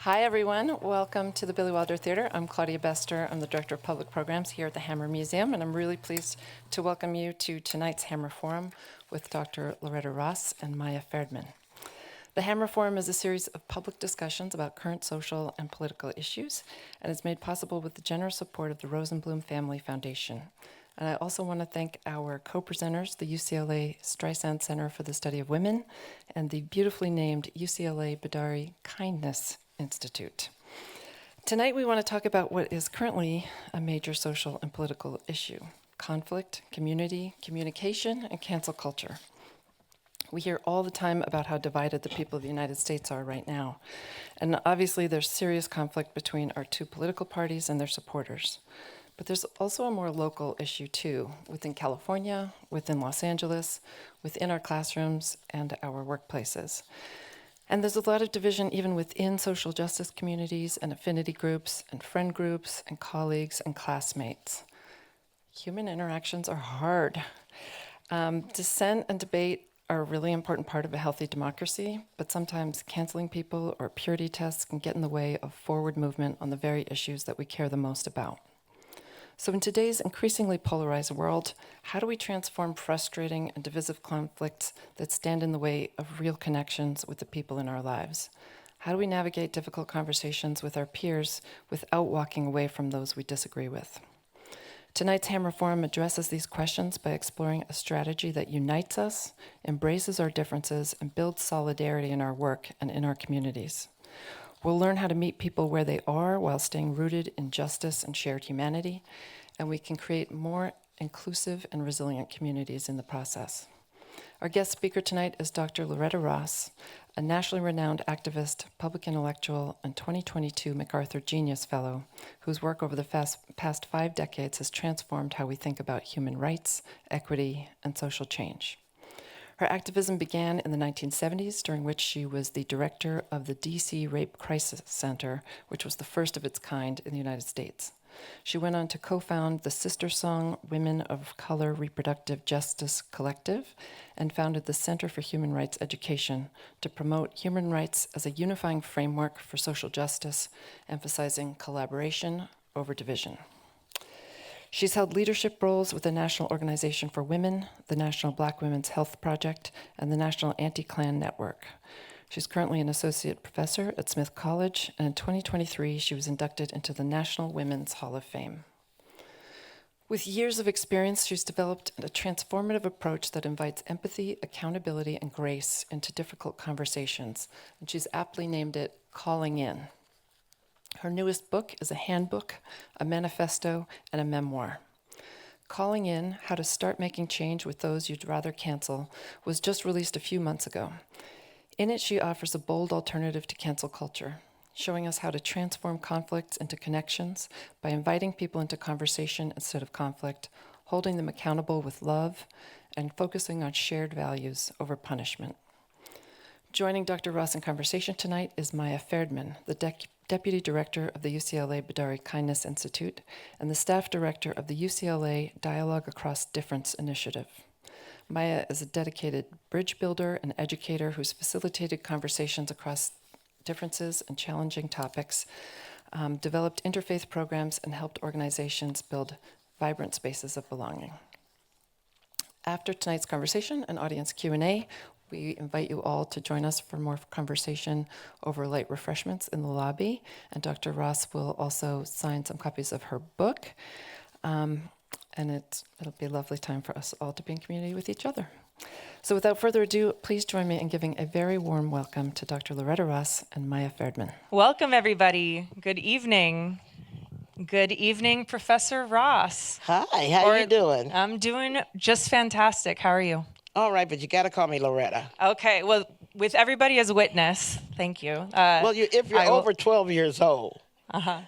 Hi, everyone. Welcome to the Billy Wilder Theater. I'm Claudia Bester. I'm the Director of Public Programs here at the Hammer Museum, and I'm really pleased to welcome you to tonight's Hammer Forum with Dr. Loretta Ross and Maia Ferdman. The Hammer Forum is a series of public discussions about current social and political issues, and is made possible with the generous support of the Rosenblum Family Foundation. And I also want to thank our co-presenters, the UCLA Streisand Center for the Study of Women and the beautifully named UCLA Bedari Kindness Institute. Tonight we want to talk about what is currently a major social and political issue: conflict, community, communication, and cancel culture. We hear all the time about how divided the people of the United States are right now. And obviously there's serious conflict between our two political parties and their supporters. But there's also a more local issue too, within California, within Los Angeles, within our classrooms and our workplaces. And there's a lot of division even within social justice communities and affinity groups and friend groups and colleagues and classmates. Human interactions are hard. Dissent and debate are a really important part of a healthy democracy, but sometimes canceling people or purity tests can get in the way of forward movement on the very issues that we care the most about. So in today's increasingly polarized world, how do we transform frustrating and divisive conflicts that stand in the way of real connections with the people in our lives? How do we navigate difficult conversations with our peers without walking away from those we disagree with? Tonight's Hammer Forum addresses these questions by exploring a strategy that unites us, embraces our differences, and builds solidarity in our work and in our communities. We'll learn how to meet people where they are while staying rooted in justice and shared humanity, and we can create more inclusive and resilient communities in the process. Our guest speaker tonight is Dr. Loretta Ross, a nationally renowned activist, public intellectual, and 2022 MacArthur Genius Fellow, whose work over the past 5 decades has transformed how we think about human rights, equity, and social change. Her activism began in the 1970s, during which she was the director of the DC Rape Crisis Center, which was the first of its kind in the United States. She went on to co-found the Sister Song Women of Color Reproductive Justice Collective and founded the Center for Human Rights Education to promote human rights as a unifying framework for social justice, emphasizing collaboration over division. She's held leadership roles with the National Organization for Women, the National Black Women's Health Project, and the National Anti-Klan Network. She's currently an associate professor at Smith College, and in 2023, she was inducted into the National Women's Hall of Fame. With years of experience, she's developed a transformative approach that invites empathy, accountability, and grace into difficult conversations, and she's aptly named it Calling In. Her newest book is a handbook, a manifesto, and a memoir. Calling In, How to Start Making Change with Those You'd Rather Cancel, was just released a few months ago. In it, she offers a bold alternative to cancel culture, showing us how to transform conflicts into connections by inviting people into conversation instead of conflict, holding them accountable with love, and focusing on shared values over punishment. Joining Dr. Ross in conversation tonight is Maia Ferdman, the Deputy Director of the UCLA Bedari Kindness Institute and the Staff Director of the UCLA Dialogue Across Difference Initiative. Maia is a dedicated bridge builder and educator who's facilitated conversations across differences and challenging topics, developed interfaith programs, and helped organizations build vibrant spaces of belonging. After tonight's conversation and audience Q&A, we invite you all to join us for more conversation over light refreshments in the lobby. And Dr. Ross will also sign some copies of her book. And it'll be a lovely time for us all to be in community with each other. So without further ado, please join me in giving a very warm welcome to Dr. Loretta Ross and Maia Ferdman. Welcome, everybody. Good evening. Good evening, Professor Ross. Hi, how you doing? I'm doing just fantastic. How are you? All right, but you got to call me Loretta. Okay, well, with everybody as witness, thank you. Well, if you're over 12 years old,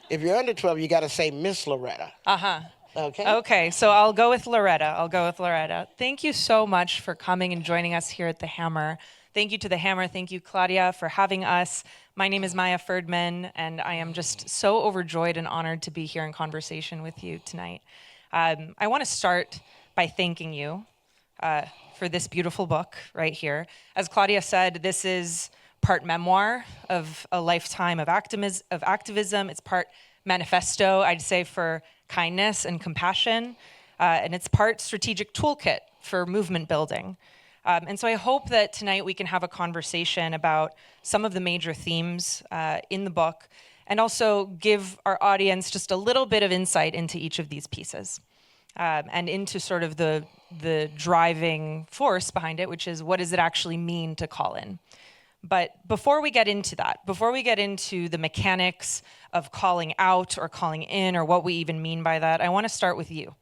if you're under 12, you got to say Miss Loretta. Okay? Okay, so I'll go with Loretta. Thank you so much for coming and joining us here at the Hammer. Thank you to the Hammer. Thank you, Claudia, for having us. My name is Maia Ferdman, and I am just so overjoyed and honored to be here in conversation with you tonight. I want to start by thanking you for this beautiful book right here. As Claudia said, this is part memoir of a lifetime of activism. It's part manifesto, I'd say, for kindness and compassion. And it's part strategic toolkit for movement building. And so I hope that tonight we can have a conversation about some of the major themes in the book, and also give our audience just a little bit of insight into each of these pieces, and into sort of the driving force behind it, which is, what does it actually mean to call in? But before we get into that, before we get into the mechanics of calling out or calling in, or what we even mean by that, I want to start with you.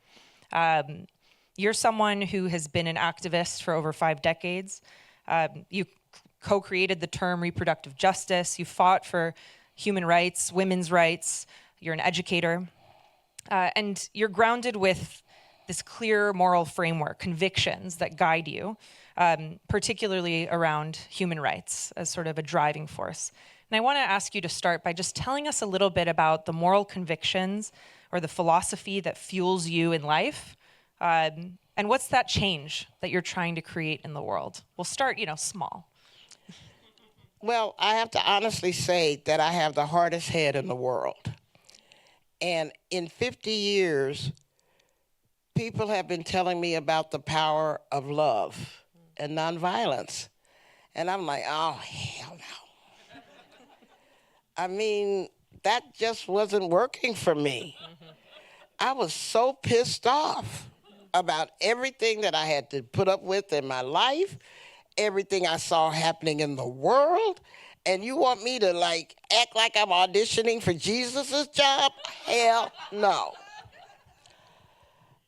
You're someone who has been an activist for over 5 decades. You co-created the term reproductive justice. You fought for human rights, women's rights. You're an educator. And you're grounded with this clear moral framework, convictions that guide you, particularly around human rights as sort of a driving force. And I want to ask you to start by just telling us a little bit about the moral convictions or the philosophy that fuels you in life. And what's that change that you're trying to create in the world? We'll start, small. Well, I have to honestly say that I have the hardest head in the world. And in 50 years, people have been telling me about the power of love and nonviolence. And I'm like, oh, hell no. I mean, that just wasn't working for me. I was so pissed off about everything that I had to put up with in my life, everything I saw happening in the world, and you want me to act like I'm auditioning for Jesus's job? Hell no.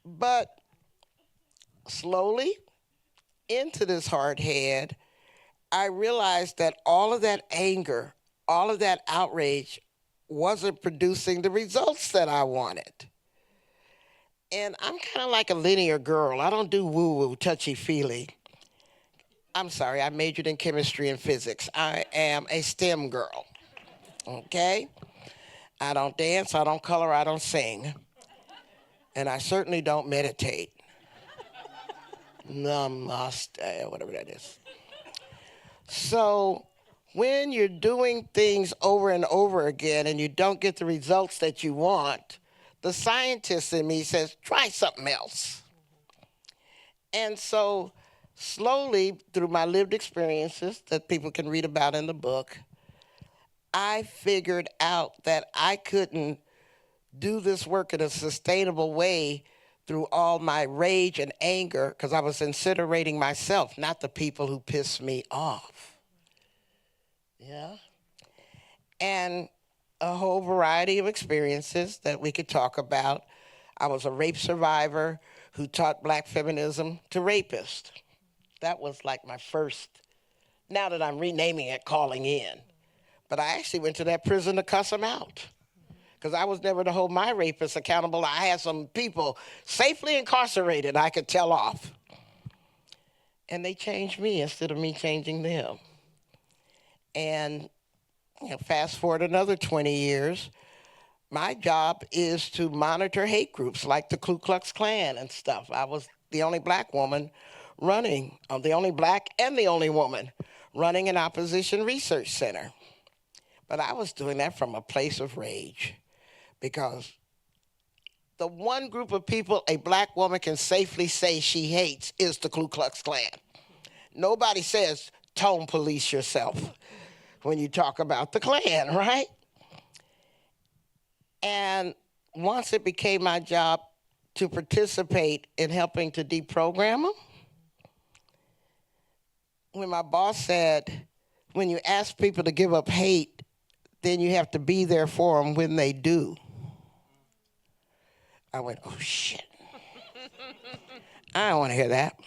But slowly into this hard head, I realized that all of that anger, all of that outrage wasn't producing the results that I wanted. And I'm kind of like a linear girl. I don't do woo-woo, touchy-feely. I'm sorry, I majored in chemistry and physics. I am a STEM girl, okay? I don't dance, I don't color, I don't sing. And I certainly don't meditate. Namaste, whatever that is. So when you're doing things over and over again and you don't get the results that you want, the scientist in me says, try something else. And so slowly, through my lived experiences that people can read about in the book, I figured out that I couldn't do this work in a sustainable way through all my rage and anger, because I was incinerating myself, not the people who pissed me off. Yeah? And a whole variety of experiences that we could talk about. I was a rape survivor who taught black feminism to rapists. That was like my first, now that I'm renaming it, calling in. But I actually went to that prison to cuss them out, because I was never to hold my rapists accountable. I had some people safely incarcerated I could tell off. And they changed me instead of me changing them. And fast forward another 20 years, my job is to monitor hate groups like the Ku Klux Klan and stuff. I was the only black woman running, the only black and the only woman running an opposition research center. But I was doing that from a place of rage, because the one group of people a black woman can safely say she hates is the Ku Klux Klan. Nobody says, tone police yourself when you talk about the Klan, right? And once it became my job to participate in helping to deprogram them, when my boss said, when you ask people to give up hate, then you have to be there for them when they do, I went, oh, shit. I don't want to hear that.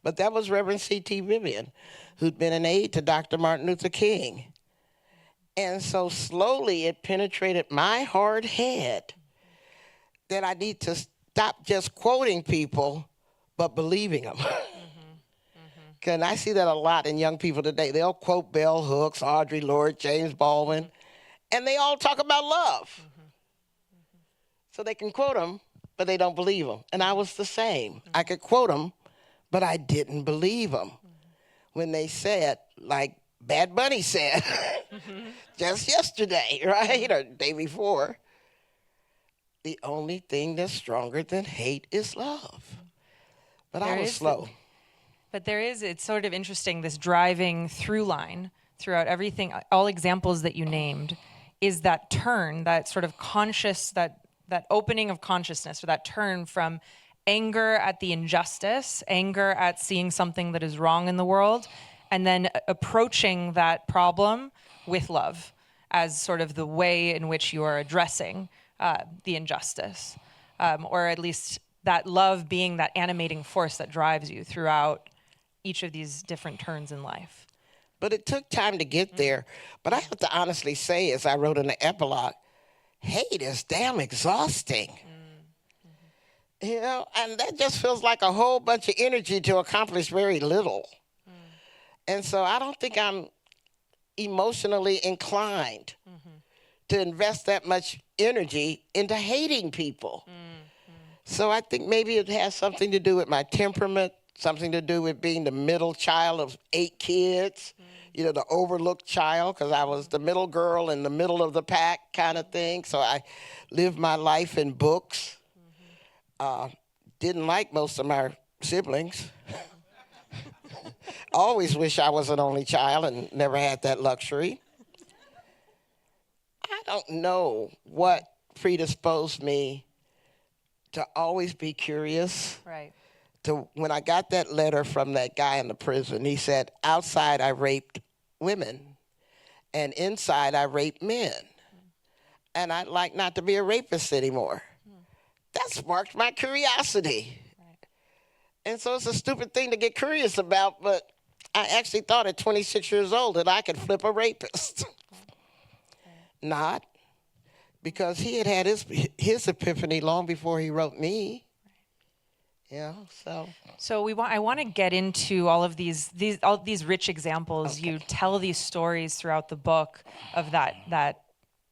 But that was Reverend C.T. Vivian, who'd been an aide to Dr. Martin Luther King. And so slowly it penetrated my hard head that I need to stop just quoting people, but believing them. And I see that a lot in young people today. They'll quote Bell Hooks, Audre Lorde, James Baldwin, and they all talk about love. So they can quote them, but they don't believe them. And I was the same. I could quote them, but I didn't believe them when they said, like Bad Bunny said just yesterday, right? Or the day before. The only thing that's stronger than hate is love. But I was slow. But it's sort of interesting, this driving through line throughout everything, all examples that you named, is that turn, that sort of conscious, that opening of consciousness, or that turn from anger at the injustice, anger at seeing something that is wrong in the world, and then approaching that problem with love as sort of the way in which you are addressing the injustice, or at least that love being that animating force that drives you throughout each of these different turns in life. But it took time to get there. But I have to honestly say, as I wrote in the epilogue, hate is damn exhausting. You know, and that just feels like a whole bunch of energy to accomplish very little. And so I don't think I'm emotionally inclined to invest that much energy into hating people. So I think maybe it has something to do with my temperament, something to do with being the middle child of 8 kids, you know, the overlooked child, because I was the middle girl in the middle of the pack kind of thing. So I lived my life in books. Didn't like most of my siblings. Always wish I was an only child and never had that luxury. I don't know what predisposed me to always be curious. Right. To when I got that letter from that guy in the prison, he said, outside I raped women and inside I raped men. And I'd like not to be a rapist anymore. That sparked my curiosity. Right. And so it's a stupid thing to get curious about, but I actually thought at 26 years old that I could flip a rapist. Not, because he had had his epiphany long before he wrote me. Yeah, so I want to get into all of these rich examples. Okay. You tell these stories throughout the book of that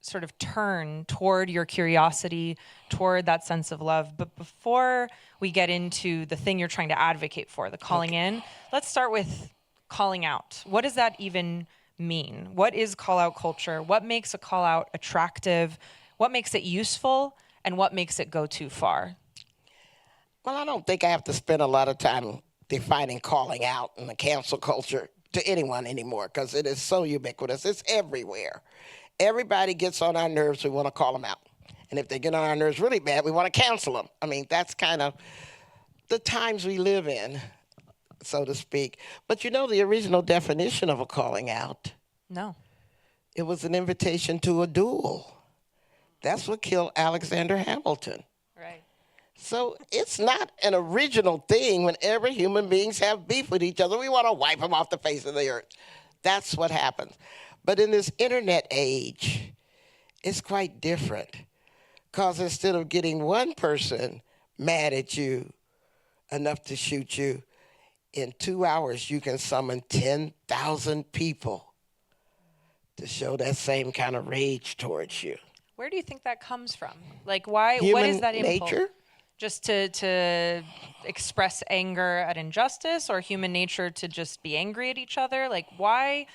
sort of turn toward your curiosity, toward that sense of love. But before we get into the thing you're trying to advocate for, the calling in, let's start with calling out. What does that even mean? What is call out culture? What makes a call out attractive? What makes it useful? And what makes it go too far? Well, I don't think I have to spend a lot of time defining calling out in the cancel culture to anyone anymore, because it is so ubiquitous. It's everywhere. Everybody gets on our nerves. We want to call them out. And if they get on our nerves really bad, we want to cancel them. I mean, that's kind of the times we live in, so to speak. But you know the original definition of a calling out? No. It was an invitation to a duel. That's what killed Alexander Hamilton. Right. So it's not an original thing. Whenever human beings have beef with each other, we want to wipe them off the face of the earth. That's what happens. But in this internet age, it's quite different. Because instead of getting one person mad at you enough to shoot you, in 2 hours you can summon 10,000 people to show that same kind of rage towards you. Where do you think that comes from? Like, why? Human what is that impulse? nature? Just to express anger at injustice, or human nature to just be angry at each other? Like, why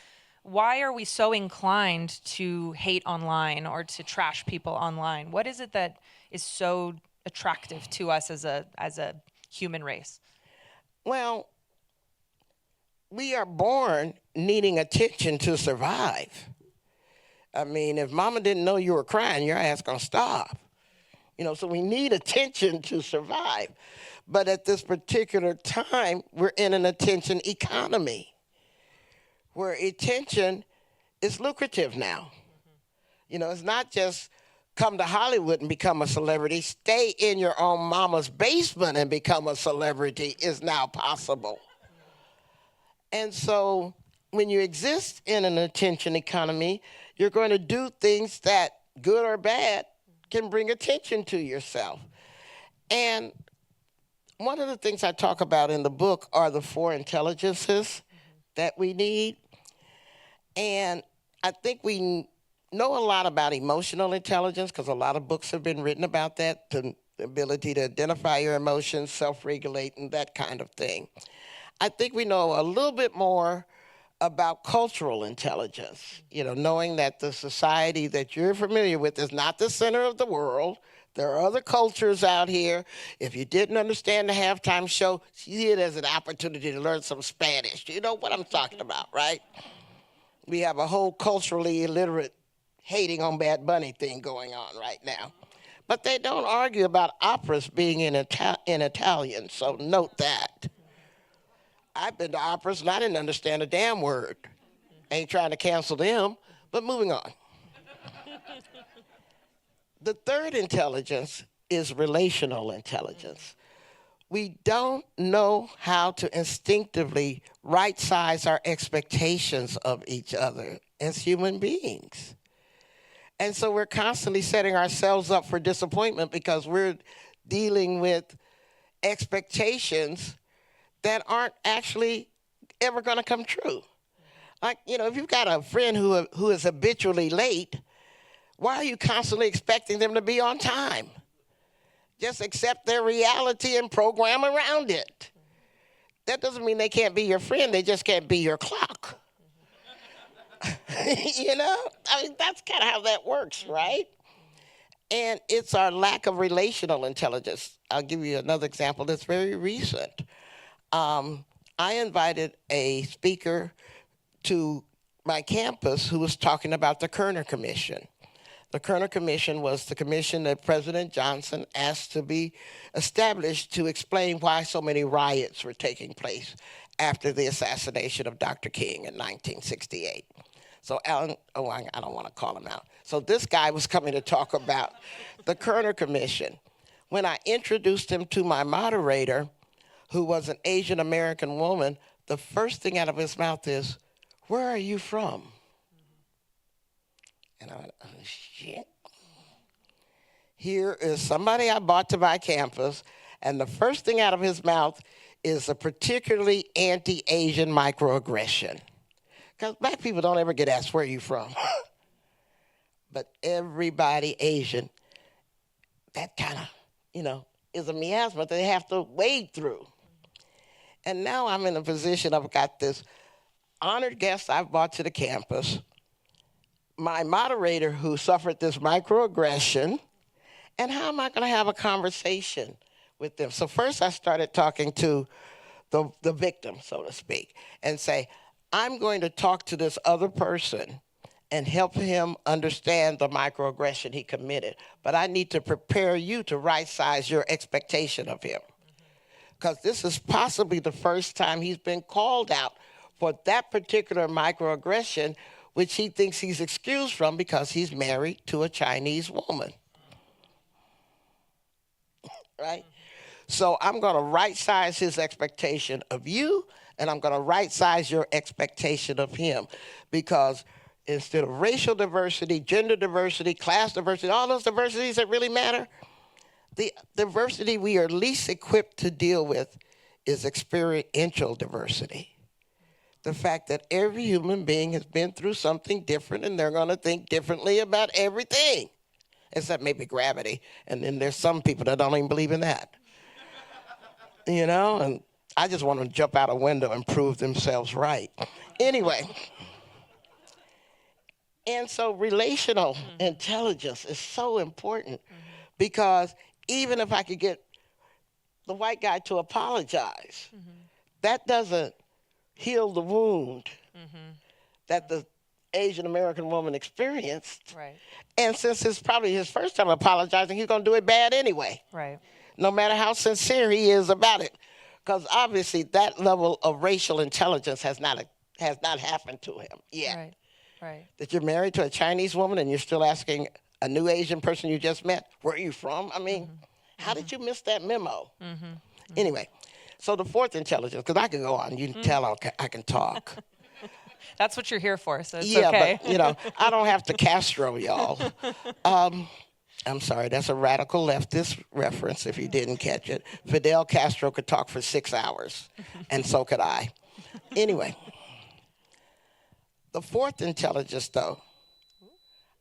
are we so inclined to hate online or to trash people online? What is it that is so attractive to us as a human race? Well, we are born needing attention to survive. I mean, if mama didn't know you were crying, your ass gonna stop. You know, so we need attention to survive. But at this particular time, we're in an attention economy where attention is lucrative now. You know, it's not just come to Hollywood and become a celebrity. Stay in your own mama's basement and become a celebrity is now possible. And so when you exist in an attention economy, you're going to do things that, good or bad, can bring attention to yourself. And one of the things I talk about in the book are the 4 intelligences that we need. And I think we know a lot about emotional intelligence, because a lot of books have been written about that, the ability to identify your emotions, self-regulate, and that kind of thing. I think we know a little bit more about cultural intelligence, knowing that the society that you're familiar with is not the center of the world. There are other cultures out here. If you didn't understand the halftime show, see it as an opportunity to learn some Spanish. You know what I'm talking about, right? We have a whole culturally illiterate hating on Bad Bunny thing going on right now. But they don't argue about operas being in Italian, so note that. I've been to operas and I didn't understand a damn word. Ain't trying to cancel them, but moving on. The third intelligence is relational intelligence. We don't know how to instinctively right-size our expectations of each other as human beings. And so we're constantly setting ourselves up for disappointment because we're dealing with expectations that aren't actually ever going to come true. Like, if you've got a friend who is habitually late, why are you constantly expecting them to be on time? Just accept their reality and program around it. That doesn't mean they can't be your friend, they just can't be your clock. That's kind of how that works, right? And it's our lack of relational intelligence. I'll give you another example that's very recent. I invited a speaker to my campus who was talking about the Kerner Commission. The Kerner Commission was the commission that President Johnson asked to be established to explain why so many riots were taking place after the assassination of Dr. King in 1968. So I don't want to call him out. So this guy was coming to talk about the Kerner Commission. When I introduced him to my moderator, who was an Asian American woman, the first thing out of his mouth is, "Where are you from?" And I went, "Oh, shit. Here is somebody I brought to my campus, and the first thing out of his mouth is a particularly anti-Asian microaggression." Because black people don't ever get asked, "Where are you from?" But everybody Asian, that kind of, is a miasma that they have to wade through. And now I'm in a position, I've got this honored guest I've brought to the campus, my moderator who suffered this microaggression, and how am I going to have a conversation with them? So first I started talking to the victim, so to speak, and say, I'm going to talk to this other person and help him understand the microaggression he committed. But I need to prepare you to right-size your expectation of him. Because this is possibly the first time he's been called out for that particular microaggression, which he thinks he's excused from because he's married to a Chinese woman. Right? So I'm going to right-size his expectation of you, and I'm going to right-size your expectation of him. Because instead of racial diversity, gender diversity, class diversity, all those diversities that really matter, the diversity we are least equipped to deal with is experiential diversity. The fact that every human being has been through something different and they're going to think differently about everything, except maybe gravity. And then there's some people that don't even believe in that. And I just want them to jump out a window and prove themselves right. Anyway. And so relational intelligence is so important because even if I could get the white guy to apologize, that doesn't heal the wound that the Asian American woman experienced. Right. And since it's probably his first time apologizing, he's going to do it bad anyway. Right. No matter how sincere he is about it. Because obviously that level of racial intelligence has not happened to him yet. Right. Right. That you're married to a Chinese woman and you're still asking a new Asian person you just met, where are you from? I mean, how did you miss that memo? Anyway, so the fourth intelligence, because I can go on, you can tell I can talk. That's what you're here for, so it's yeah, okay. But, I don't have to Castro, y'all. I'm sorry, that's a radical leftist reference if you didn't catch it. Fidel Castro could talk for 6 hours, and so could I. Anyway. The fourth intelligence, though,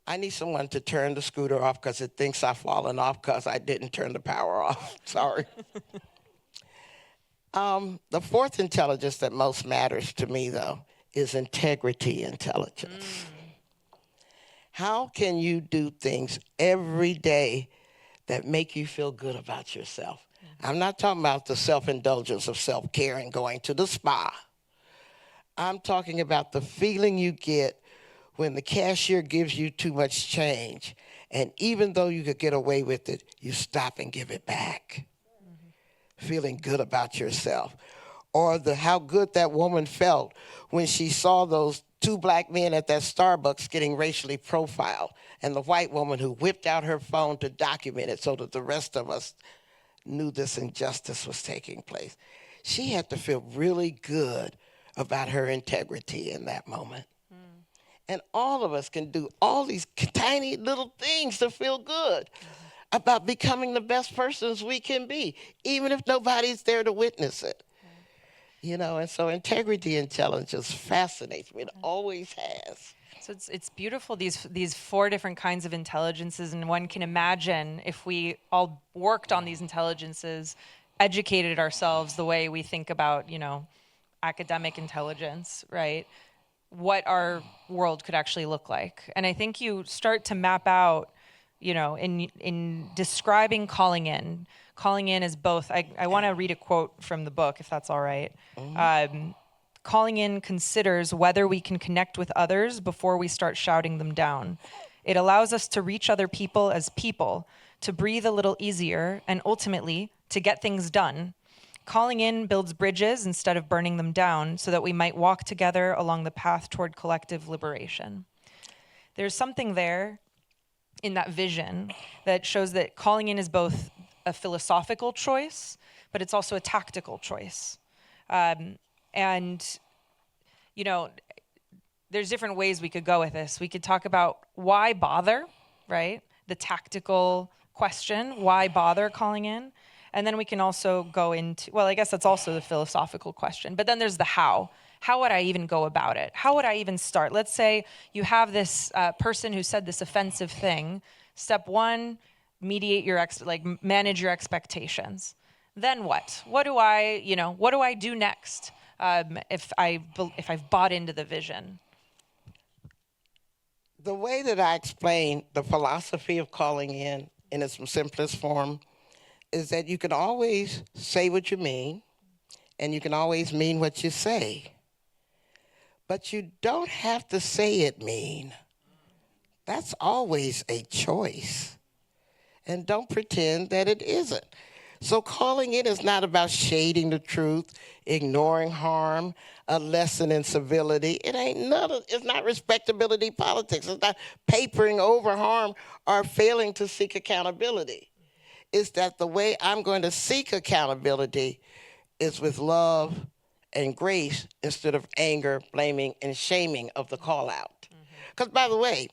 I need someone to turn the scooter off because it thinks I've fallen off because I didn't turn the power off. Sorry. The fourth intelligence that most matters to me, though, is integrity intelligence. How can you do things every day that make you feel good about yourself? I'm not talking about the self-indulgence of self-care and going to the spa. I'm talking about the feeling you get when the cashier gives you too much change, and even though you could get away with it, you stop and give it back. Feeling good about yourself. Or how good that woman felt when she saw those two black men at that Starbucks getting racially profiled, and the white woman who whipped out her phone to document it so that the rest of us knew this injustice was taking place. She had to feel really good about her integrity in that moment. And all of us can do all these tiny little things to feel good about becoming the best persons we can be, even if nobody's there to witness it. You know, and so integrity intelligence fascinates me. It always has. So it's beautiful, these four different kinds of intelligences, and one can imagine if we all worked on these intelligences, educated ourselves the way we think about, academic intelligence, right? What our world could actually look like. And I think you start to map out, in describing calling in. Calling in is both, I want to read a quote from the book, if that's all right. Calling in considers whether we can connect with others before we start shouting them down. It allows us to reach other people as people, to breathe a little easier, and ultimately, to get things done. Calling in builds bridges instead of burning them down so that we might walk together along the path toward collective liberation. There's something there in that vision that shows that calling in is both a philosophical choice, but it's also a tactical choice. There's different ways we could go with this. We could talk about why bother, right? The tactical question, why bother calling in? And then we can also go into, I guess that's also the philosophical question. But then there's the how. How would I even go about it? How would I even start? Let's say you have this person who said this offensive thing. Step one, mediate manage your expectations. Then what? What do I do next if I've bought into the vision? The way that I explain the philosophy of calling in its simplest form is that you can always say what you mean, and you can always mean what you say. But you don't have to say it mean. That's always a choice. And don't pretend that it isn't. So calling in is not about shading the truth, ignoring harm, a lesson in civility. It's not respectability politics. It's not papering over harm or failing to seek accountability. It's that the way I'm going to seek accountability is with love and grace instead of anger, blaming, and shaming of the call out. Because by the way,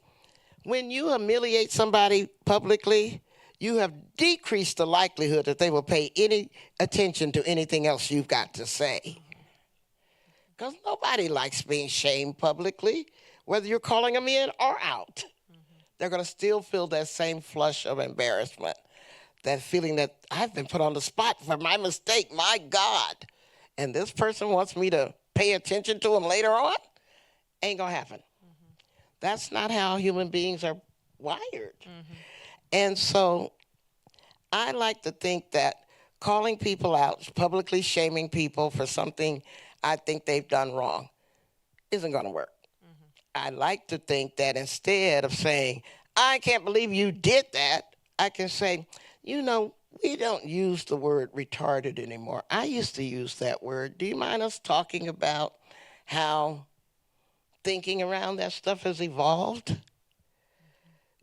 when you humiliate somebody publicly, you have decreased the likelihood that they will pay any attention to anything else you've got to say. Because nobody likes being shamed publicly, whether you're calling them in or out. They're going to still feel that same flush of embarrassment, that feeling that I've been put on the spot for my mistake, my God. And this person wants me to pay attention to them later on? Ain't going to happen. That's not how human beings are wired. And so I like to think that calling people out, publicly shaming people for something I think they've done wrong isn't going to work. I like to think that instead of saying, I can't believe you did that, I can say, we don't use the word retarded anymore. I used to use that word. Do you mind us talking about how thinking around that stuff has evolved?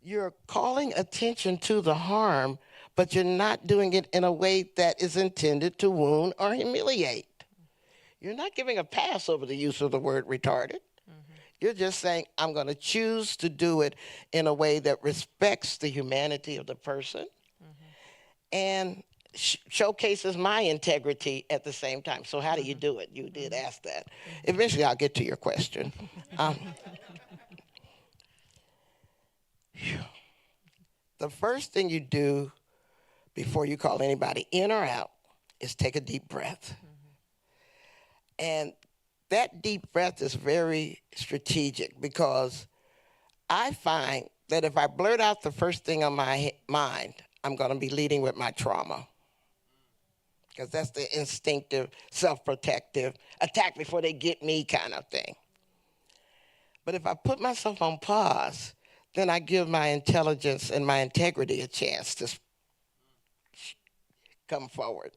You're calling attention to the harm, but you're not doing it in a way that is intended to wound or humiliate. You're not giving a pass over the use of the word retarded. You're just saying, I'm going to choose to do it in a way that respects the humanity of the person and showcases my integrity at the same time. So how do you do it? You did ask that. Eventually, I'll get to your question. The first thing you do before you call anybody in or out is take a deep breath. And that deep breath is very strategic because I find that if I blurt out the first thing on my mind, I'm going to be leading with my trauma. Because that's the instinctive, self-protective, attack before they get me kind of thing. But if I put myself on pause, then I give my intelligence and my integrity a chance to come forward.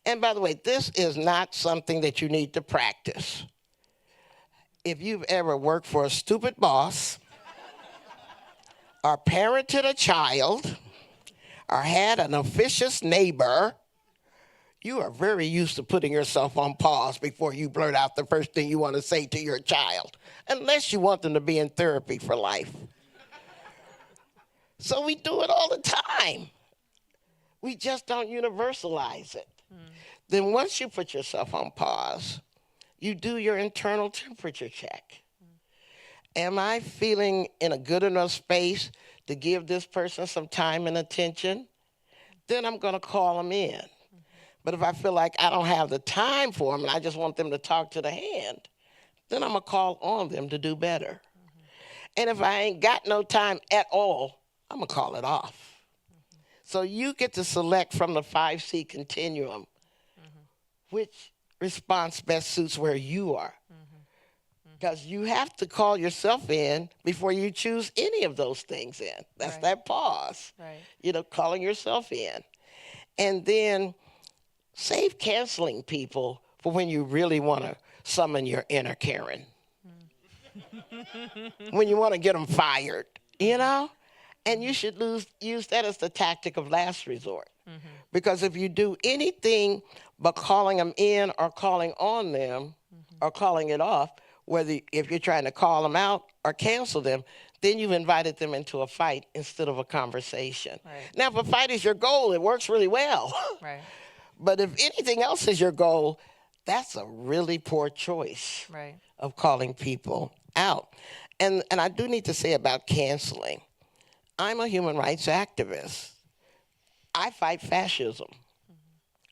And by the way, this is not something that you need to practice. If you've ever worked for a stupid boss, or parented a child, or had an officious neighbor, you are very used to putting yourself on pause before you blurt out the first thing you want to say to your child, unless you want them to be in therapy for life. So we do it all the time. We just don't universalize it. Then once you put yourself on pause, you do your internal temperature check. Am I feeling in a good enough space to give this person some time and attention? Then I'm going to call them in. But if I feel like I don't have the time for them and I just want them to talk to the hand, then I'm going to call on them to do better. And if I ain't got no time at all, I'm going to call it off. So you get to select from the 5C continuum which response best suits where you are. Because you have to call yourself in before you choose any of those things in. That's Right. that pause. Right. You know, calling yourself in. And then save canceling people for when you really want to summon your inner Karen. When you want to get them fired, you know? And you should use that as the tactic of last resort. Because if you do anything but calling them in or calling on them or calling it off, whether if you're trying to call them out or cancel them, then you've invited them into a fight instead of a conversation. Right. Now, if a fight is your goal, it works really well. Right. But if anything else is your goal, that's a really poor choice Right. of calling people out. And I do need to say about canceling, I'm a human rights activist. I fight fascism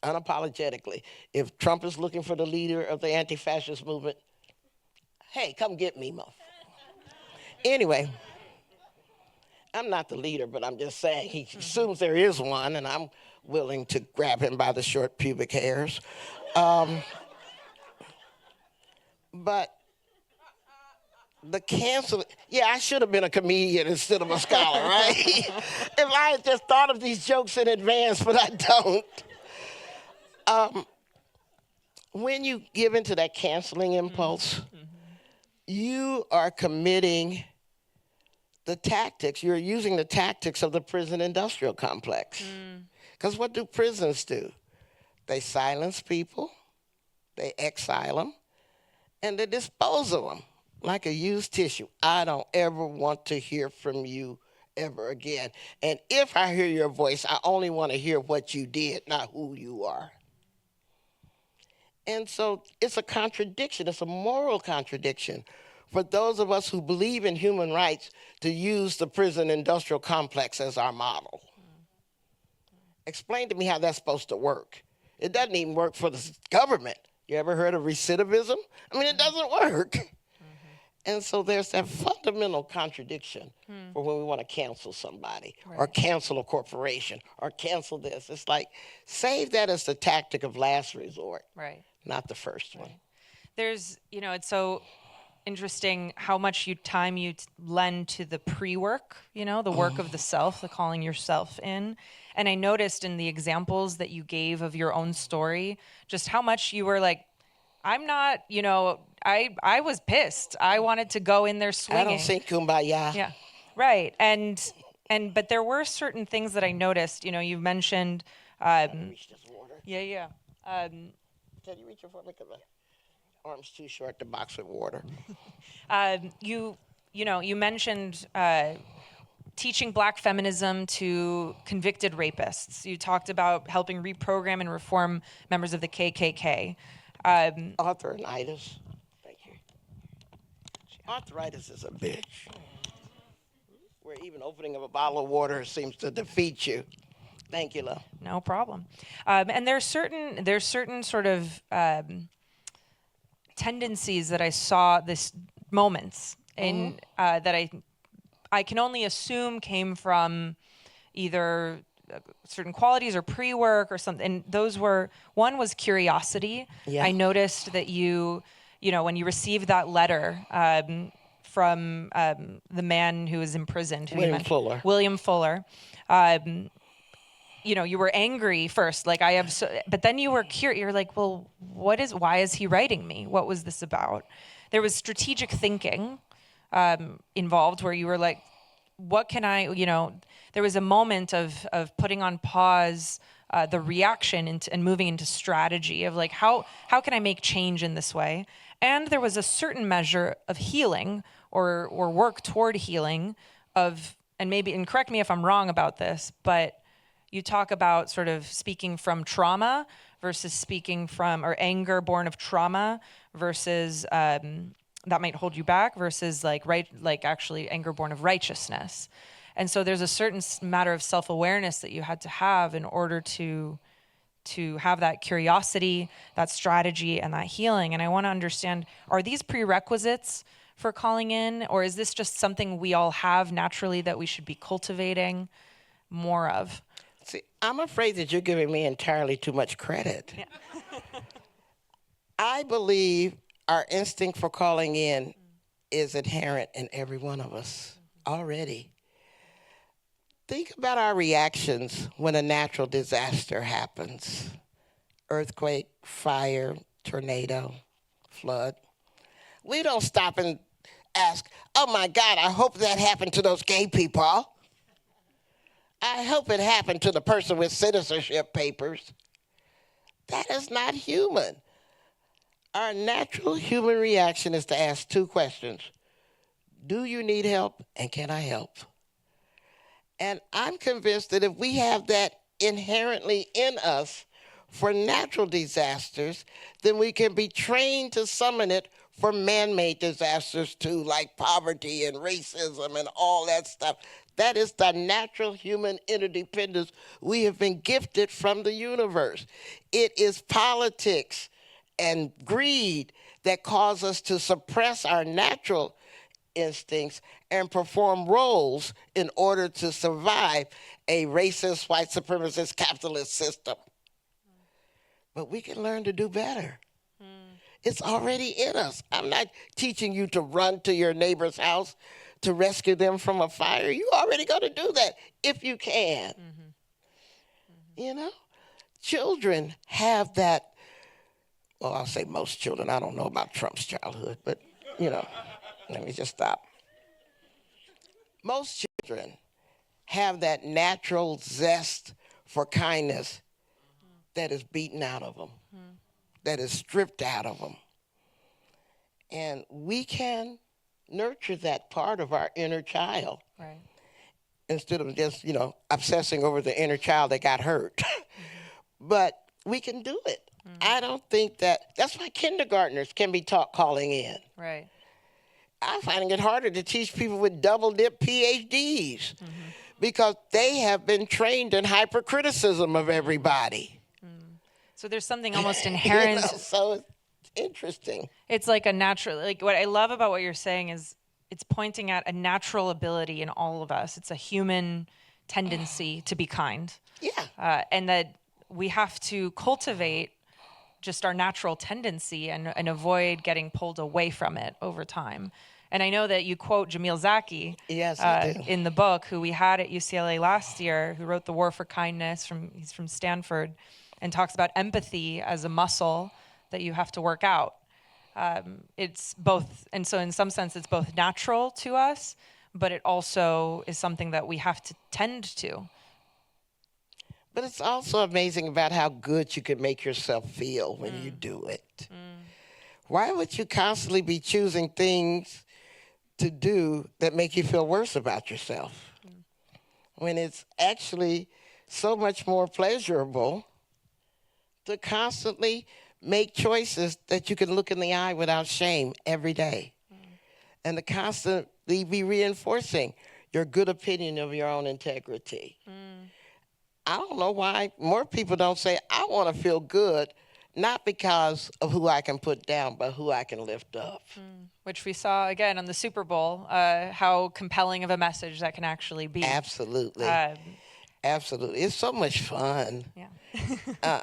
unapologetically. If Trump is looking for the leader of the anti-fascist movement, hey, come get me, Mo. Anyway, I'm not the leader, but I'm just saying he assumes there is one, and I'm willing to grab him by the short pubic hairs. But the cancel, yeah, I should have been a comedian instead of a scholar, right? If I had just thought of these jokes in advance, but I don't. When you give into that canceling impulse, you are committing the tactics, you're using the tactics of the prison industrial complex. Because what do prisons do? They silence people, they exile them, and they dispose of them like a used tissue. I don't ever want to hear from you ever again. And if I hear your voice, I only want to hear what you did, not who you are. And so it's a contradiction. It's a moral contradiction for those of us who believe in human rights to use the prison industrial complex as our model. Explain to me how that's supposed to work. It doesn't even work for the government. You ever heard of recidivism? I mean, it doesn't work. And so there's that fundamental contradiction for when we want to cancel somebody or cancel a corporation or cancel this. It's like, save that as the tactic of last resort, not the first one. There's, it's so interesting how much time you lend to the pre-work, the work of the self, the calling yourself in. And I noticed in the examples that you gave of your own story, just how much you were like, I'm not, I was pissed. I wanted to go in there swinging. I don't sing Kumbaya. Yeah, right. But there were certain things that I noticed. You mentioned. Reach this water. Yeah. Can you reach it for me? Because my arm's too short to box with water. You mentioned teaching Black feminism to convicted rapists. You talked about helping reprogram and reform members of the KKK. Arthritis. Thank you. Arthritis is a bitch. Where even opening of a bottle of water seems to defeat you. Thank you, love. No problem. And there's certain sort of tendencies that I saw, this moments in that I can only assume came from either certain qualities or pre-work or something. And those were, one was curiosity. Yeah. I noticed that you know, when you received that letter from the man who was imprisoned, who William Fuller. William Fuller. You know, you were angry first, like I have, but then you were curious. You're like, well, why is he writing me? What was this about? There was strategic thinking involved, where you were like, what can I, you know, there was a moment of putting on pause the reaction and moving into strategy of like, how can I make change in this way? And there was a certain measure of healing or work toward healing and correct me if I'm wrong about this, but you talk about sort of speaking from trauma versus speaking from, or anger born of trauma versus that might hold you back versus like actually anger born of righteousness. And so there's a certain matter of self-awareness that you had to have in order to have that curiosity, that strategy, and that healing. And I want to understand, are these prerequisites for calling in, or is this just something we all have naturally that we should be cultivating more of? See, I'm afraid that you're giving me entirely too much credit. Yeah. I believe our instinct for calling in is inherent in every one of us already. Think about our reactions when a natural disaster happens. Earthquake, fire, tornado, flood. We don't stop and ask, oh my God, I hope that happened to those gay people. I hope it happened to the person with citizenship papers. That is not human. Our natural human reaction is to ask two questions. Do you need help, and can I help? And I'm convinced that if we have that inherently in us for natural disasters, then we can be trained to summon it for man-made disasters too, like poverty and racism and all that stuff. That is the natural human interdependence we have been gifted from the universe. It is politics and greed that cause us to suppress our natural instincts and perform roles in order to survive a racist, white supremacist, capitalist system. But we can learn to do better. It's already in us. I'm not teaching you to run to your neighbor's house to rescue them from a fire. You're already going to do that if you can. You know? Children have that, well, I'll say most children. I don't know about Trump's childhood, but, you know, let me just stop. Most children have that natural zest for kindness that is beaten out of them, that is stripped out of them. And we can nurture that part of our inner child. Right. Instead of just, you know, obsessing over the inner child that got hurt. But we can do it. I don't think that's why kindergartners can be taught calling in. Right. I'm finding it harder to teach people with double-dip PhDs because they have been trained in hypercriticism of everybody. So there's something almost inherent. You know, so it's interesting. It's like a natural, like what I love about what you're saying is it's pointing at a natural ability in all of us. It's a human tendency to be kind. Yeah. And that we have to cultivate just our natural tendency and avoid getting pulled away from it over time. And I know that you quote Jamil Zaki Yes, I do. in the book, who we had at UCLA last year, who wrote The War for Kindness, he's from Stanford, and talks about empathy as a muscle that you have to work out. It's both, and so in some sense it's both natural to us, but it also is something that we have to tend to. But it's also amazing about how good you can make yourself feel when you do it. Why would you constantly be choosing things to do that make you feel worse about yourself when it's actually so much more pleasurable to constantly make choices that you can look in the eye without shame every day and to constantly be reinforcing your good opinion of your own integrity. I don't know why more people don't say, I want to feel good not because of who I can put down, but who I can lift up. Which we saw again on the Super Bowl, how compelling of a message that can actually be. Absolutely. Absolutely. It's so much fun. Yeah.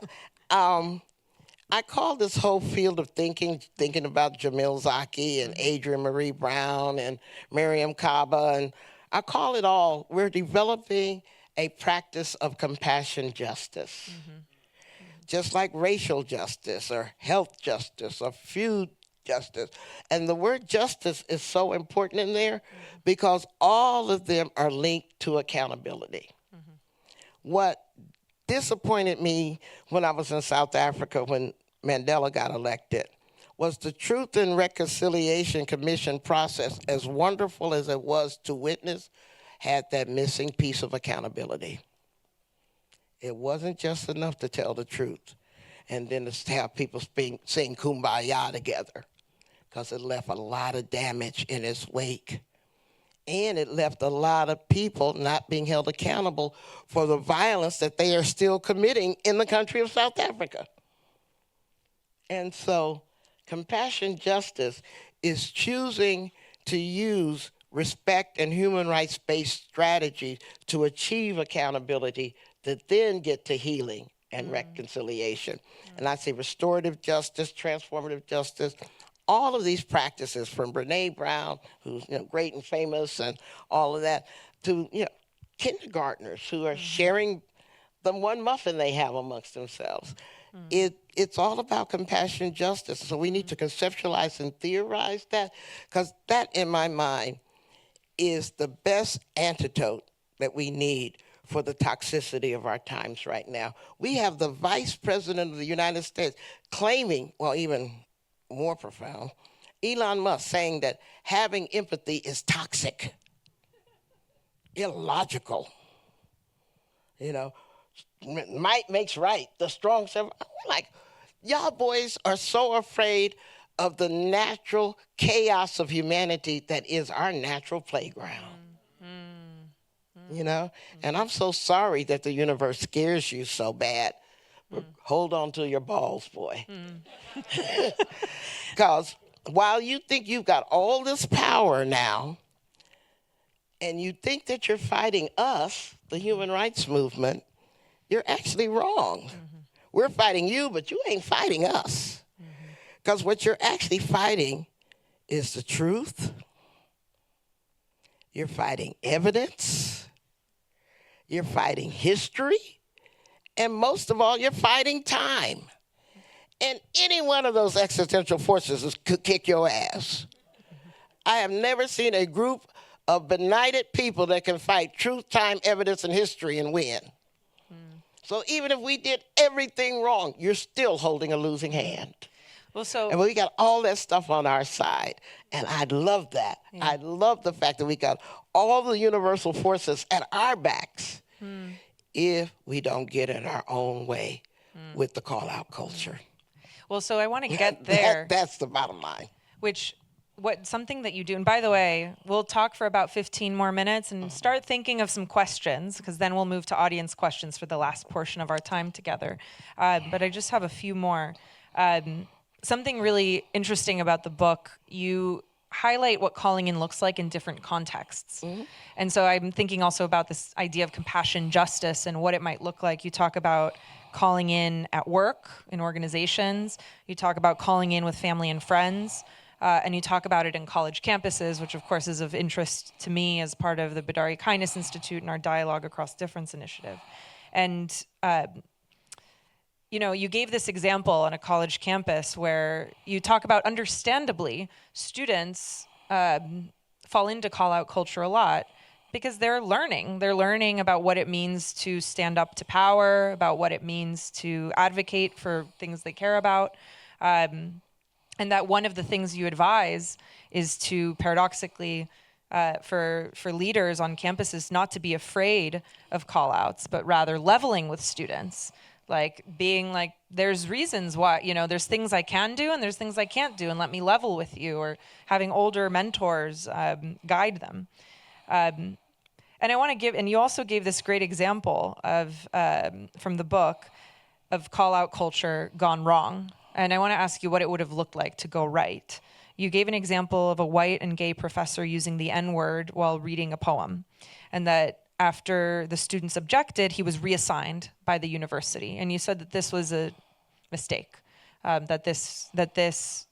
I call this whole field of thinking about Jamil Zaki and Adrienne Marie Brown and Miriam Kaba, and I call it all, we're developing a practice of compassion justice. Just like racial justice or health justice or food justice. And the word justice is so important in there because all of them are linked to accountability. What disappointed me when I was in South Africa when Mandela got elected was the Truth and Reconciliation Commission process, as wonderful as it was to witness, had that missing piece of accountability. It wasn't just enough to tell the truth and then to have people sing Kumbaya together, because it left a lot of damage in its wake. And it left a lot of people not being held accountable for the violence that they are still committing in the country of South Africa. And so compassion justice is choosing to use respect and human rights-based strategies to achieve accountability that then get to healing and reconciliation. And I say restorative justice, transformative justice, all of these practices from Brene Brown, who's great and famous and all of that, to kindergartners who are sharing the one muffin they have amongst themselves. It's all about compassion justice. So we need to conceptualize and theorize that, because that, in my mind, is the best antidote that we need for the toxicity of our times right now. We have the Vice President of the United States claiming, well, even more profound, Elon Musk saying that having empathy is toxic, illogical. Might makes right, the strong say. Like, y'all boys are so afraid of the natural chaos of humanity that is our natural playground. And I'm so sorry that the universe scares you so bad. Hold on to your balls, boy. Because while you think you've got all this power now, and you think that you're fighting us, the human rights movement, you're actually wrong. We're fighting you, but you ain't fighting us. Because what you're actually fighting is the truth. You're fighting evidence. You're fighting history. And most of all, you're fighting time. And any one of those existential forces could kick your ass. I have never seen a group of benighted people that can fight truth, time, evidence, and history and win. So even if we did everything wrong, you're still holding a losing hand. And we got all that stuff on our side. And I love that. I love the fact that we got all the universal forces at our backs if we don't get in our own way with the call-out culture. Well, so I want to get there. That's the bottom line. Something that you do, and by the way, we'll talk for about 15 more minutes and start thinking of some questions, because then we'll move to audience questions for the last portion of our time together. But I just have a few more. Something really interesting about the book, you highlight what calling in looks like in different contexts. And so I'm thinking also about this idea of compassion justice and what it might look like. You talk about calling in at work, in organizations. You talk about calling in with family and friends. And you talk about it in college campuses, which of course is of interest to me as part of the Bedari Kindness Institute and our Dialogue Across Difference initiative. And, you gave this example on a college campus where you talk about, understandably, students fall into call-out culture a lot because they're learning. They're learning about what it means to stand up to power, about what it means to advocate for things they care about. And that one of the things you advise is to, paradoxically, for leaders on campuses, not to be afraid of call-outs, but rather leveling with students, like being like, there's reasons why, there's things I can do and there's things I can't do, and let me level with you, or having older mentors guide them. And I want to give, and you also gave this great example of from the book, of call-out culture gone wrong. And I want to ask you what it would have looked like to go right. You gave an example of a white and gay professor using the N-word while reading a poem, and that after the students objected, he was reassigned by the university. And you said that this was a mistake, that this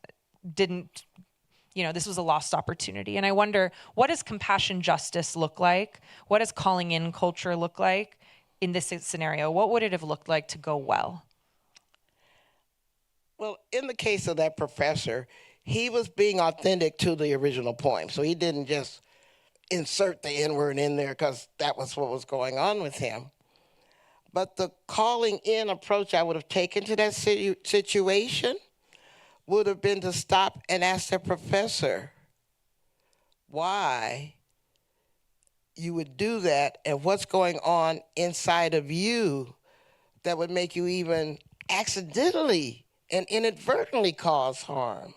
didn't, this was a lost opportunity. And I wonder, what does compassion justice look like? What does calling in culture look like in this scenario? What would it have looked like to go well? Well, in the case of that professor, he was being authentic to the original poem. So he didn't just insert the N-word in there because that was what was going on with him. But the calling in approach I would have taken to that situation would have been to stop and ask the professor why you would do that and what's going on inside of you that would make you even accidentally and inadvertently cause harm,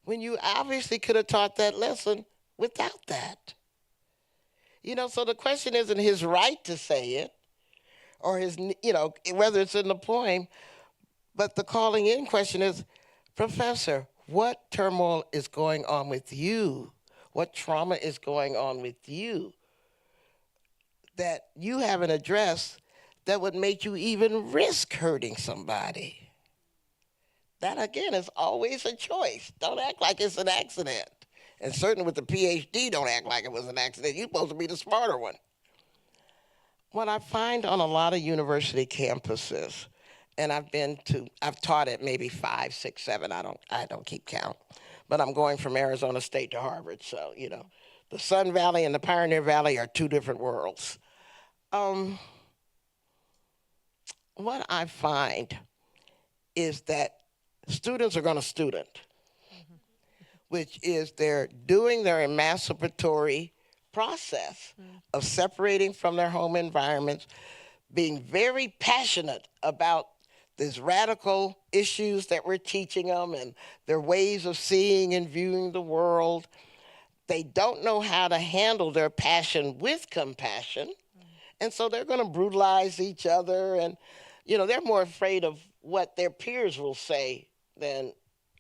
when you obviously could have taught that lesson without that. So the question isn't his right to say it or his, whether it's in the poem, but the calling in question is, Professor, what turmoil is going on with you? What trauma is going on with you that you haven't addressed that would make you even risk hurting somebody? That, again, is always a choice. Don't act like it's an accident. And certainly with the PhD, don't act like it was an accident. You're supposed to be the smarter one. What I find on a lot of university campuses, and I've taught at maybe 5, 6, 7, I don't keep count, but I'm going from Arizona State to Harvard, so, the Sun Valley and the Pioneer Valley are two different worlds. What I find is that students are going to student, which is they're doing their emancipatory process of separating from their home environments, being very passionate about these radical issues that we're teaching them and their ways of seeing and viewing the world. They don't know how to handle their passion with compassion, and so they're going to brutalize each other, and they're more afraid of what their peers will say than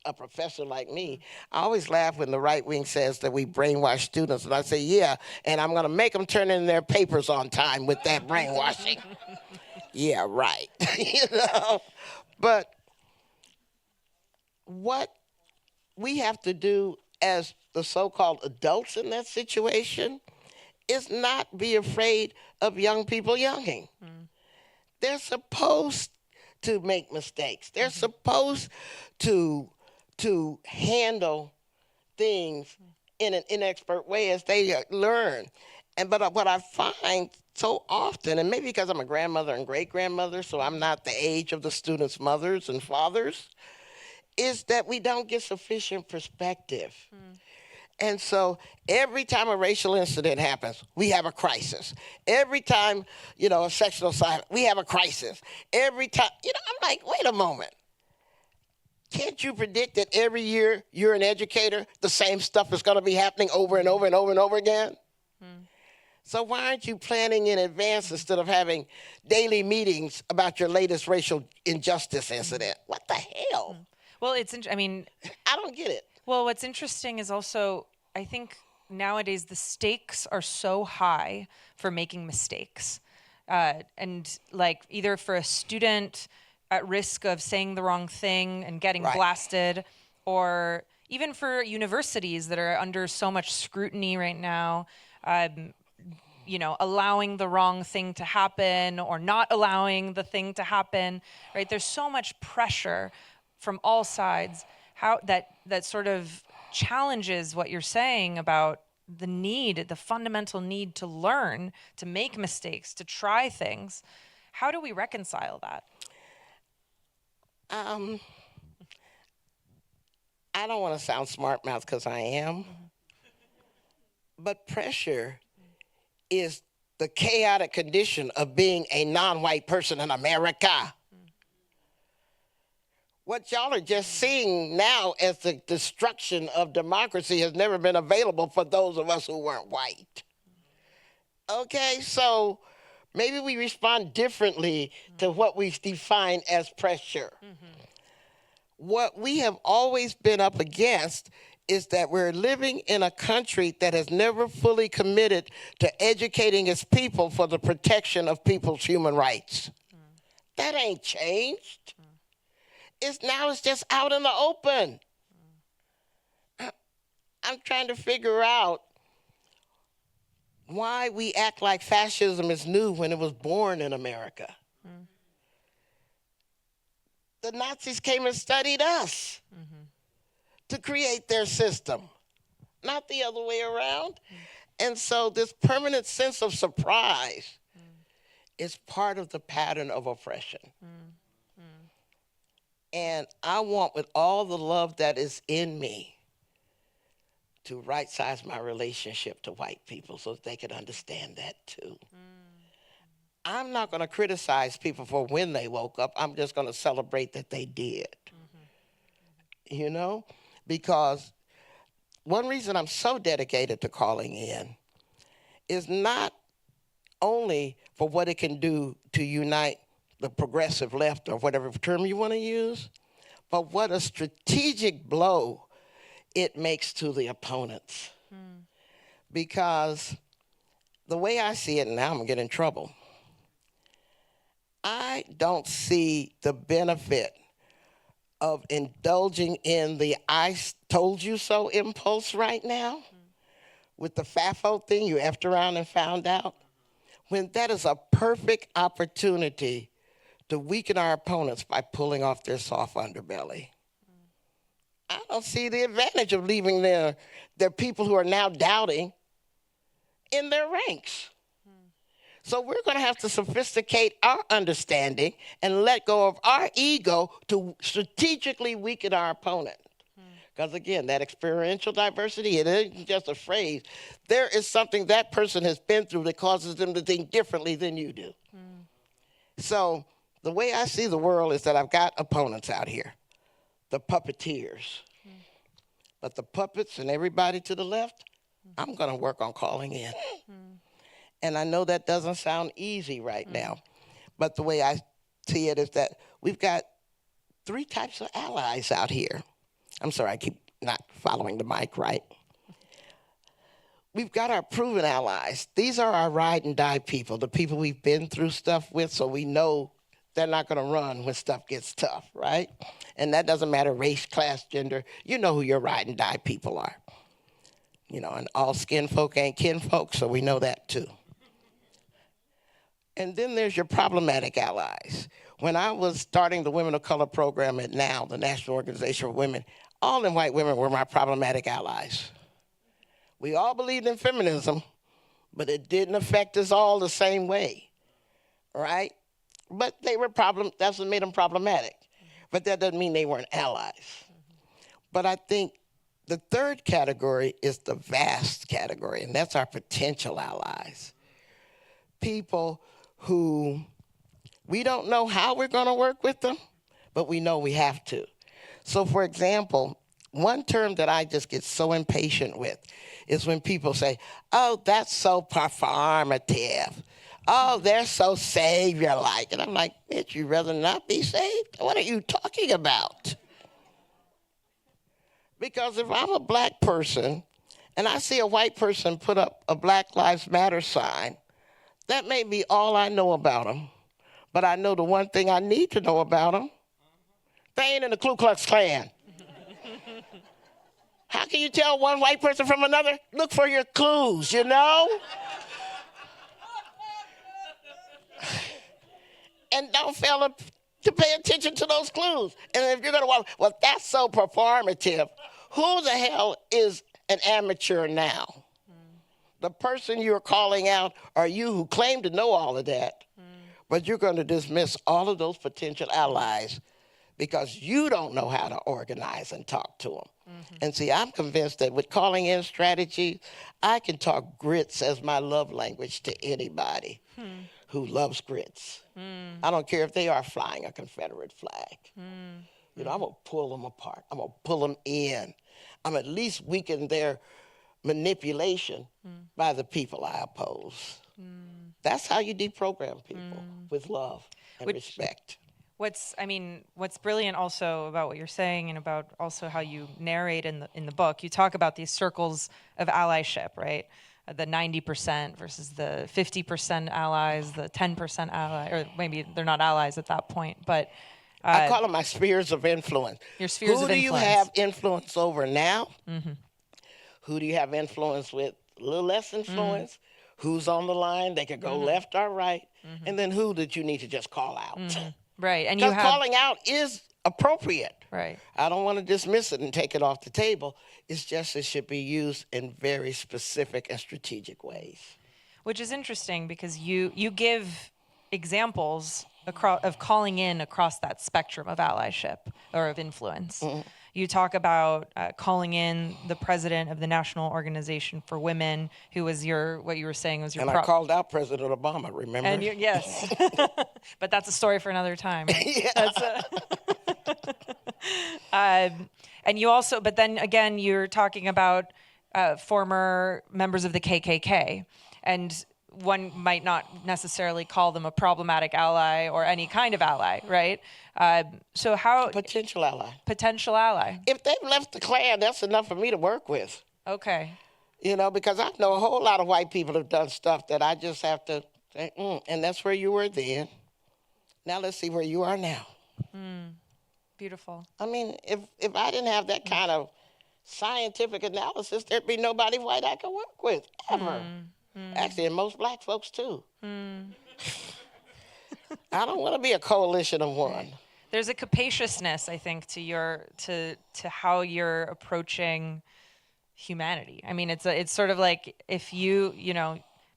a professor like me. I always laugh when the right wing says that we brainwash students, and I say, yeah, and I'm going to make them turn in their papers on time with that brainwashing. Yeah, right. But what we have to do as the so-called adults in that situation is not be afraid of young people younging. They're supposed to make mistakes. They're supposed to handle things in an inexpert way as they learn. But what I find so often, and maybe because I'm a grandmother and great-grandmother, so I'm not the age of the students' mothers and fathers, is that we don't get sufficient perspective. And so every time a racial incident happens, we have a crisis. Every time, a sexual assault, we have a crisis. Every time, I'm like, wait a moment. Can't you predict that every year you're an educator, the same stuff is going to be happening over and over and over and over again? So why aren't you planning in advance instead of having daily meetings about your latest racial injustice incident? What the hell? Well, I don't get it. Well, what's interesting is also, I think nowadays the stakes are so high for making mistakes. And like either for a student at risk of saying the wrong thing and getting blasted, or even for universities that are under so much scrutiny right now, allowing the wrong thing to happen or not allowing the thing to happen, right? There's so much pressure from all sides, that sort of challenges what you're saying about the fundamental need to learn, to make mistakes, to try things. How do we reconcile that? I don't want to sound smart mouth because I am, but pressure is the chaotic condition of being a non-white person in America. What y'all are just seeing now as the destruction of democracy has never been available for those of us who weren't white. Okay, so Maybe we respond differently to what we define as pressure. What we have always been up against is that we're living in a country that has never fully committed to educating its people for the protection of people's human rights. That ain't changed. It's just out in the open. I'm trying to figure out why we act like fascism is new when it was born in America. The Nazis came and studied us to create their system, not the other way around. And so this permanent sense of surprise is part of the pattern of oppression. And I want, with all the love that is in me, to right-size my relationship to white people so that they can understand that too. I'm not going to criticize people for when they woke up. I'm just going to celebrate that they did. You know? Because one reason I'm so dedicated to calling in is not only for what it can do to unite the progressive left, or whatever term you want to use, but what a strategic blow it makes to the opponents. Because the way I see it, and now I'm going to get in trouble, I don't see the benefit of indulging in the I told you so impulse right now with the FAFO thing you effed around and found out, when that is a perfect opportunity to weaken our opponents by pulling off their soft underbelly. I don't see the advantage of leaving their people who are now doubting in their ranks. So we're going to have to sophisticate our understanding and let go of our ego to strategically weaken our opponent. Because again, that experiential diversity, it isn't just a phrase. There is something that person has been through that causes them to think differently than you do. So the way I see the world is that I've got opponents out here, the puppeteers. But the puppets and everybody to the left, I'm going to work on calling in. And I know that doesn't sound easy right now, but the way I see it is that we've got three types of allies out here. I'm sorry, I keep not following the mic right. We've got our proven allies. These are our ride and die people, the people we've been through stuff with, so we know they're not going to run when stuff gets tough, right? And that doesn't matter race, class, gender. You know who your ride and die people are. You know, and all skin folk ain't kin folk, so we know that too. And then there's your problematic allies. When I was starting the Women of Color program at NOW, the National Organization for Women, all them white women were my problematic allies. We all believed in feminism, but it didn't affect us all the same way, right? But they were that's what made them problematic. But that doesn't mean they weren't allies. But I think the third category is the vast category, and that's our potential allies. People who we don't know how we're going to work with them, but we know we have to. So, for example, one term that I just get so impatient with is when people say, oh, that's so performative. Oh, they're so savior-like. And I'm like, bitch, you'd rather not be saved? What are you talking about? Because if I'm a black person and I see a white person put up a Black Lives Matter sign, that may be all I know about them. But I know the one thing I need to know about them. They ain't in the Ku Klux Klan. How can you tell one white person from another? Look for your clues, you know? And don't fail to pay attention to those clues. And if you're going to, well, that's so performative. Who the hell is an amateur now? The person you're calling out are you who claim to know all of that, but you're going to dismiss all of those potential allies because you don't know how to organize and talk to them. And see, I'm convinced that with calling in strategy, I can talk grits as my love language to anybody who loves grits. I don't care if they are flying a Confederate flag. You know, I'm going to pull them apart. I'm going to pull them in. I'm at least weaken their manipulation by the people I oppose. That's how you deprogram people, with love and respect. What's brilliant also about what you're saying, and about also how you narrate in the book, you talk about these circles of allyship, right? The 90% versus the 50% allies, the 10% ally, or maybe they're not allies at that point, but I call them my spheres of influence. Your spheres Who of do influence. you have influence over now? Who do you have influence with? A little less influence. Who's on the line? They could go left or right. And then who did you need to just call out? Right, and you Because have calling out is appropriate. right. I don't want to dismiss it and take it off the table. It's just it should be used in very specific and strategic ways. Which is interesting because you give examples of calling in across that spectrum of allyship or of influence. You talk about calling in the president of the National Organization for Women, who was what you were saying was your And I called out President Obama, remember? And yes, but that's a story for another time. And you also, but then again, you're talking about former members of the KKK, and one might not necessarily call them a problematic ally or any kind of ally, right? So how... Potential ally. Potential ally. If they've left the Klan, that's enough for me to work with. Okay. You know, because I know a whole lot of white people have done stuff that I just have to say, and that's where you were then. Now let's see where you are now. Beautiful. I mean, if I didn't have that kind of scientific analysis, there'd be nobody white I could work with, ever. Actually, and most black folks, too. I don't want to be a coalition of one. There's a capaciousness, I think, to how you're approaching humanity. I mean, it's sort of like, if you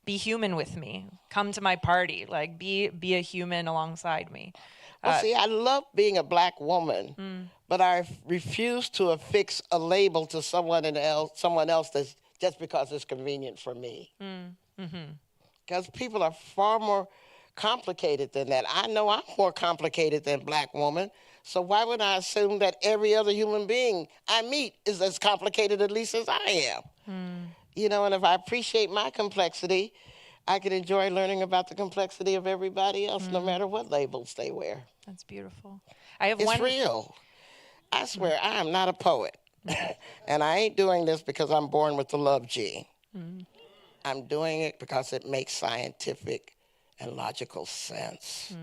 be human with me, come to my party, like be a human alongside me. Well, see, I love being a black woman, but I refuse to affix a label to someone else that's just because it's convenient for me. Because people are far more complicated than that. I know I'm more complicated than black woman, so why would I assume that every other human being I meet is as complicated at least as I am? You know, and if I appreciate my complexity, I can enjoy learning about the complexity of everybody else, no matter what labels they wear. That's beautiful. I have It's real. I swear, I am not a poet. And I ain't doing this because I'm born with the love gene. I'm doing it because it makes scientific and logical sense.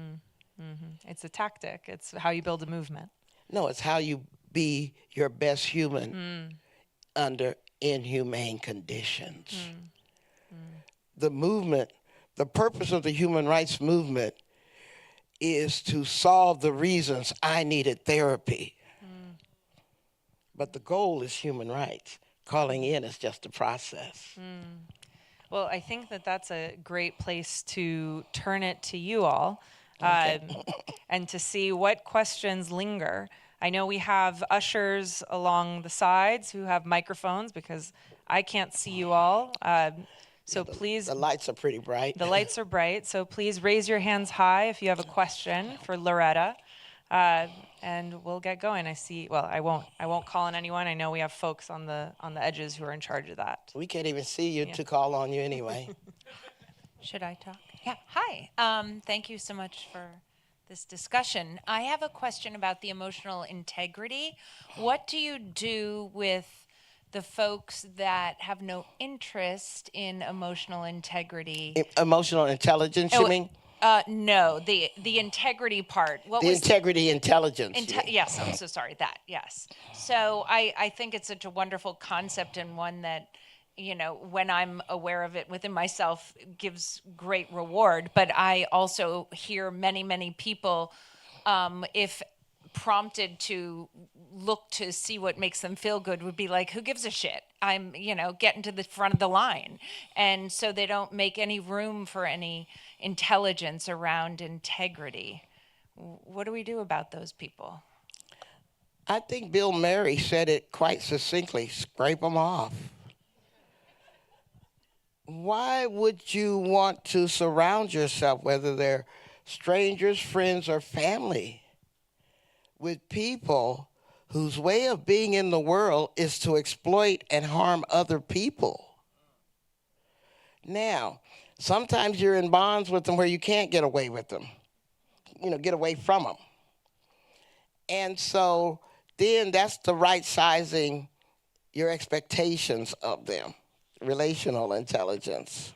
It's a tactic. It's how you build a movement. No, it's how you be your best human under inhumane conditions. The movement, the purpose of the human rights movement is to solve the reasons I needed therapy. But the goal is human rights. Calling in is just a process. Well, I think that's a great place to turn it to you all, and to see what questions linger. I know we have ushers along the sides who have microphones because I can't see you all. So please... The lights are pretty bright. The lights are bright, so please raise your hands high if you have a question for Loretta. And we'll get going. I won't call on anyone. I know we have folks on the edges who are in charge of that. We can't even see you to call on you anyway. Should I talk? Yeah. Hi. Thank you so much for this discussion. I have a question about the emotional integrity. What do you do with the folks that have no interest in emotional integrity? Emotional intelligence, you mean? No, the integrity part. Integrity intelligence. Yes, I'm so sorry. Yes. So I think it's such a wonderful concept, and one that, when I'm aware of it within myself, gives great reward. But I also hear many, many people, if prompted to look to see what makes them feel good, would be like, who gives a shit? I'm, getting to the front of the line. And so they don't make any room for any intelligence around integrity. What do we do about those people? I think Bill Murray said it quite succinctly, scrape them off. Why would you want to surround yourself, whether they're strangers, friends, or family, with people whose way of being in the world is to exploit and harm other people? Now, Sometimes you're in bonds with them where you can't get away with them, get away from them. And so then that's the right sizing your expectations of them, relational intelligence.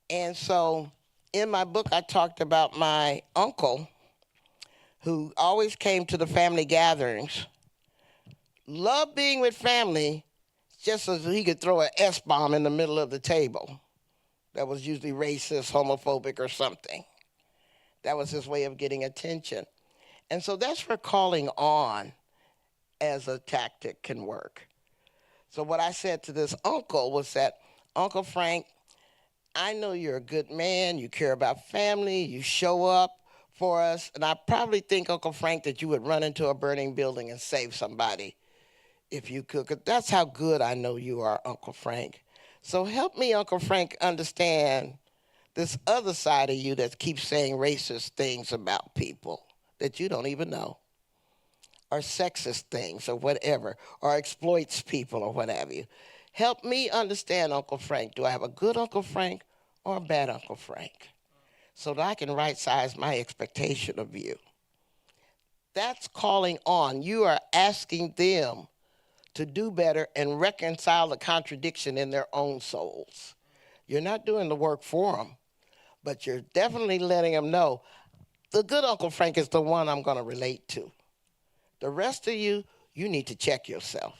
And so in my book, I talked about my uncle who always came to the family gatherings, loved being with family, just as he could throw an S-bomb in the middle of the table that was usually racist, homophobic, or something. That was his way of getting attention. And so that's where calling on as a tactic can work. So what I said to this uncle was that, Uncle Frank, I know you're a good man, you care about family, you show up for us, and I probably think, Uncle Frank, that you would run into a burning building and save somebody if you could. 'Cause that's how good I know you are, Uncle Frank. So help me, Uncle Frank, understand this other side of you that keeps saying racist things about people that you don't even know, or sexist things or whatever, or exploits people or what have you. Help me understand, Uncle Frank. Do I have a good Uncle Frank or a bad Uncle Frank? So that I can right-size my expectation of you. That's calling on. You are asking them to do better and reconcile the contradiction in their own souls. You're not doing the work for them, but you're definitely letting them know the good Uncle Frank is the one I'm going to relate to. The rest of you, you need to check yourself,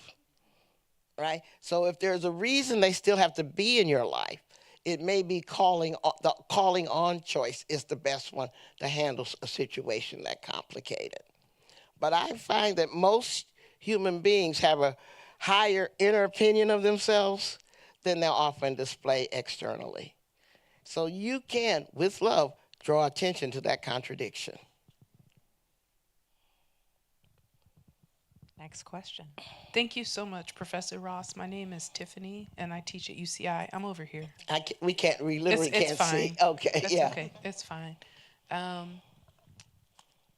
right? So if there's a reason they still have to be in your life, it may be the calling on choice is the best one to handle a situation that complicated. But I find that most human beings have a higher inner opinion of themselves than they'll often display externally. So you can, with love, draw attention to that contradiction. Next question. Thank you so much, Professor Ross. My name is Tiffany, and I teach at UCI. I'm over here. We literally It's can't fine. see. Okay, That's yeah. okay. It's fine.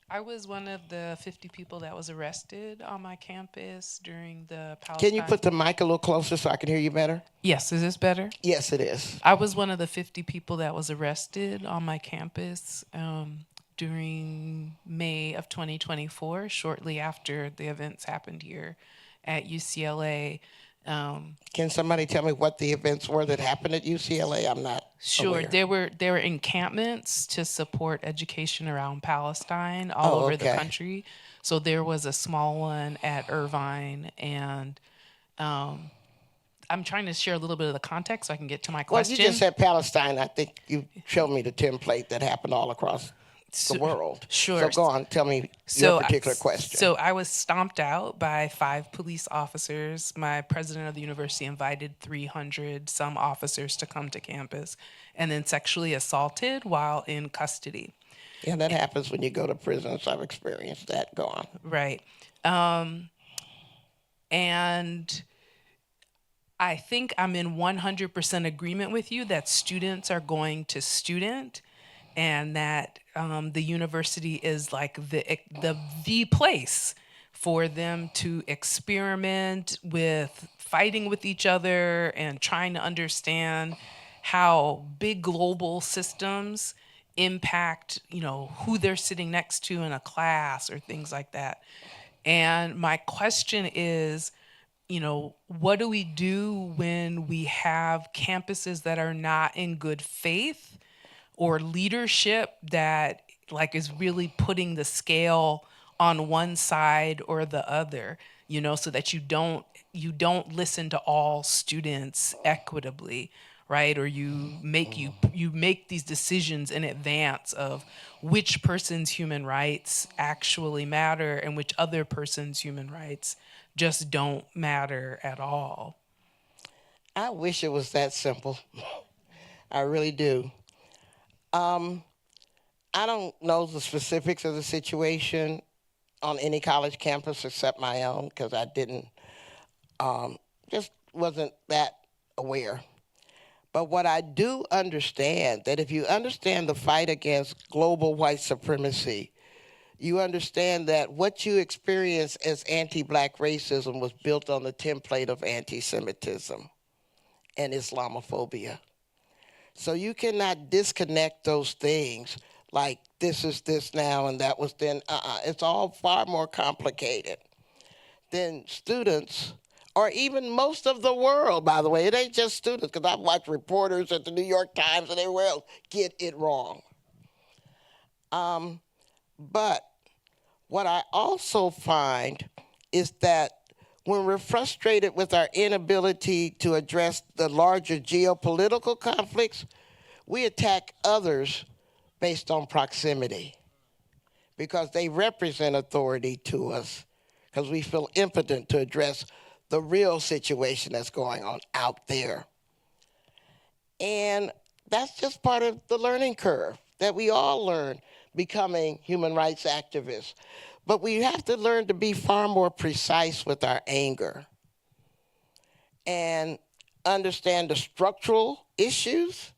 I was one of the 50 people that was arrested on my campus during the Palestine. Can you put the mic a little closer so I can hear you better? Yes, is this better? Yes, it is. I was one of the 50 people that was arrested on my campus during May of 2024, shortly after the events happened here at UCLA. Can somebody tell me what the events were that happened at UCLA? I'm not Sure. aware. There were encampments to support education around Palestine all over the okay. country. So there was a small one at Irvine, and I'm trying to share a little bit of the context so I can get to my Well, question. you just said Palestine. I think you showed me the template that happened all across the world. Sure. So go on, tell me your particular question. So I was stomped out by 5 police officers. My president of the university invited 300 some officers to come to campus, and then sexually assaulted while in custody. Yeah, that happens when you go to prison, so I've experienced that. Go on. Right. And I think I'm in 100% agreement with you that students are going to student, and that the university is like the place for them to experiment with fighting with each other and trying to understand how big global systems impact, who they're sitting next to in a class or things like that. And my question is, what do we do when we have campuses that are not in good faith, or leadership that is really putting the scale on one side or the other, so that you don't listen to all students equitably, right? Or you make these decisions in advance of which person's human rights actually matter and which other person's human rights just don't matter at all. I wish it was that simple. I really do. I don't know the specifics of the situation on any college campus except my own, because I didn't, just wasn't that aware. But what I do understand, that if you understand the fight against global white supremacy, you understand that what you experience as anti-black racism was built on the template of anti-Semitism and Islamophobia. So you cannot disconnect those things like this is this now and that was then. It's all far more complicated than students or even most of the world, by the way. It ain't just students, because I've watched reporters at the New York Times and everywhere else get it wrong. But what I also find is that when we're frustrated with our inability to address the larger geopolitical conflicts, we attack others based on proximity because they represent authority to us, because we feel impotent to address the real situation that's going on out there. And that's just part of the learning curve that we all learn becoming human rights activists. But we have to learn to be far more precise with our anger and understand the structural issues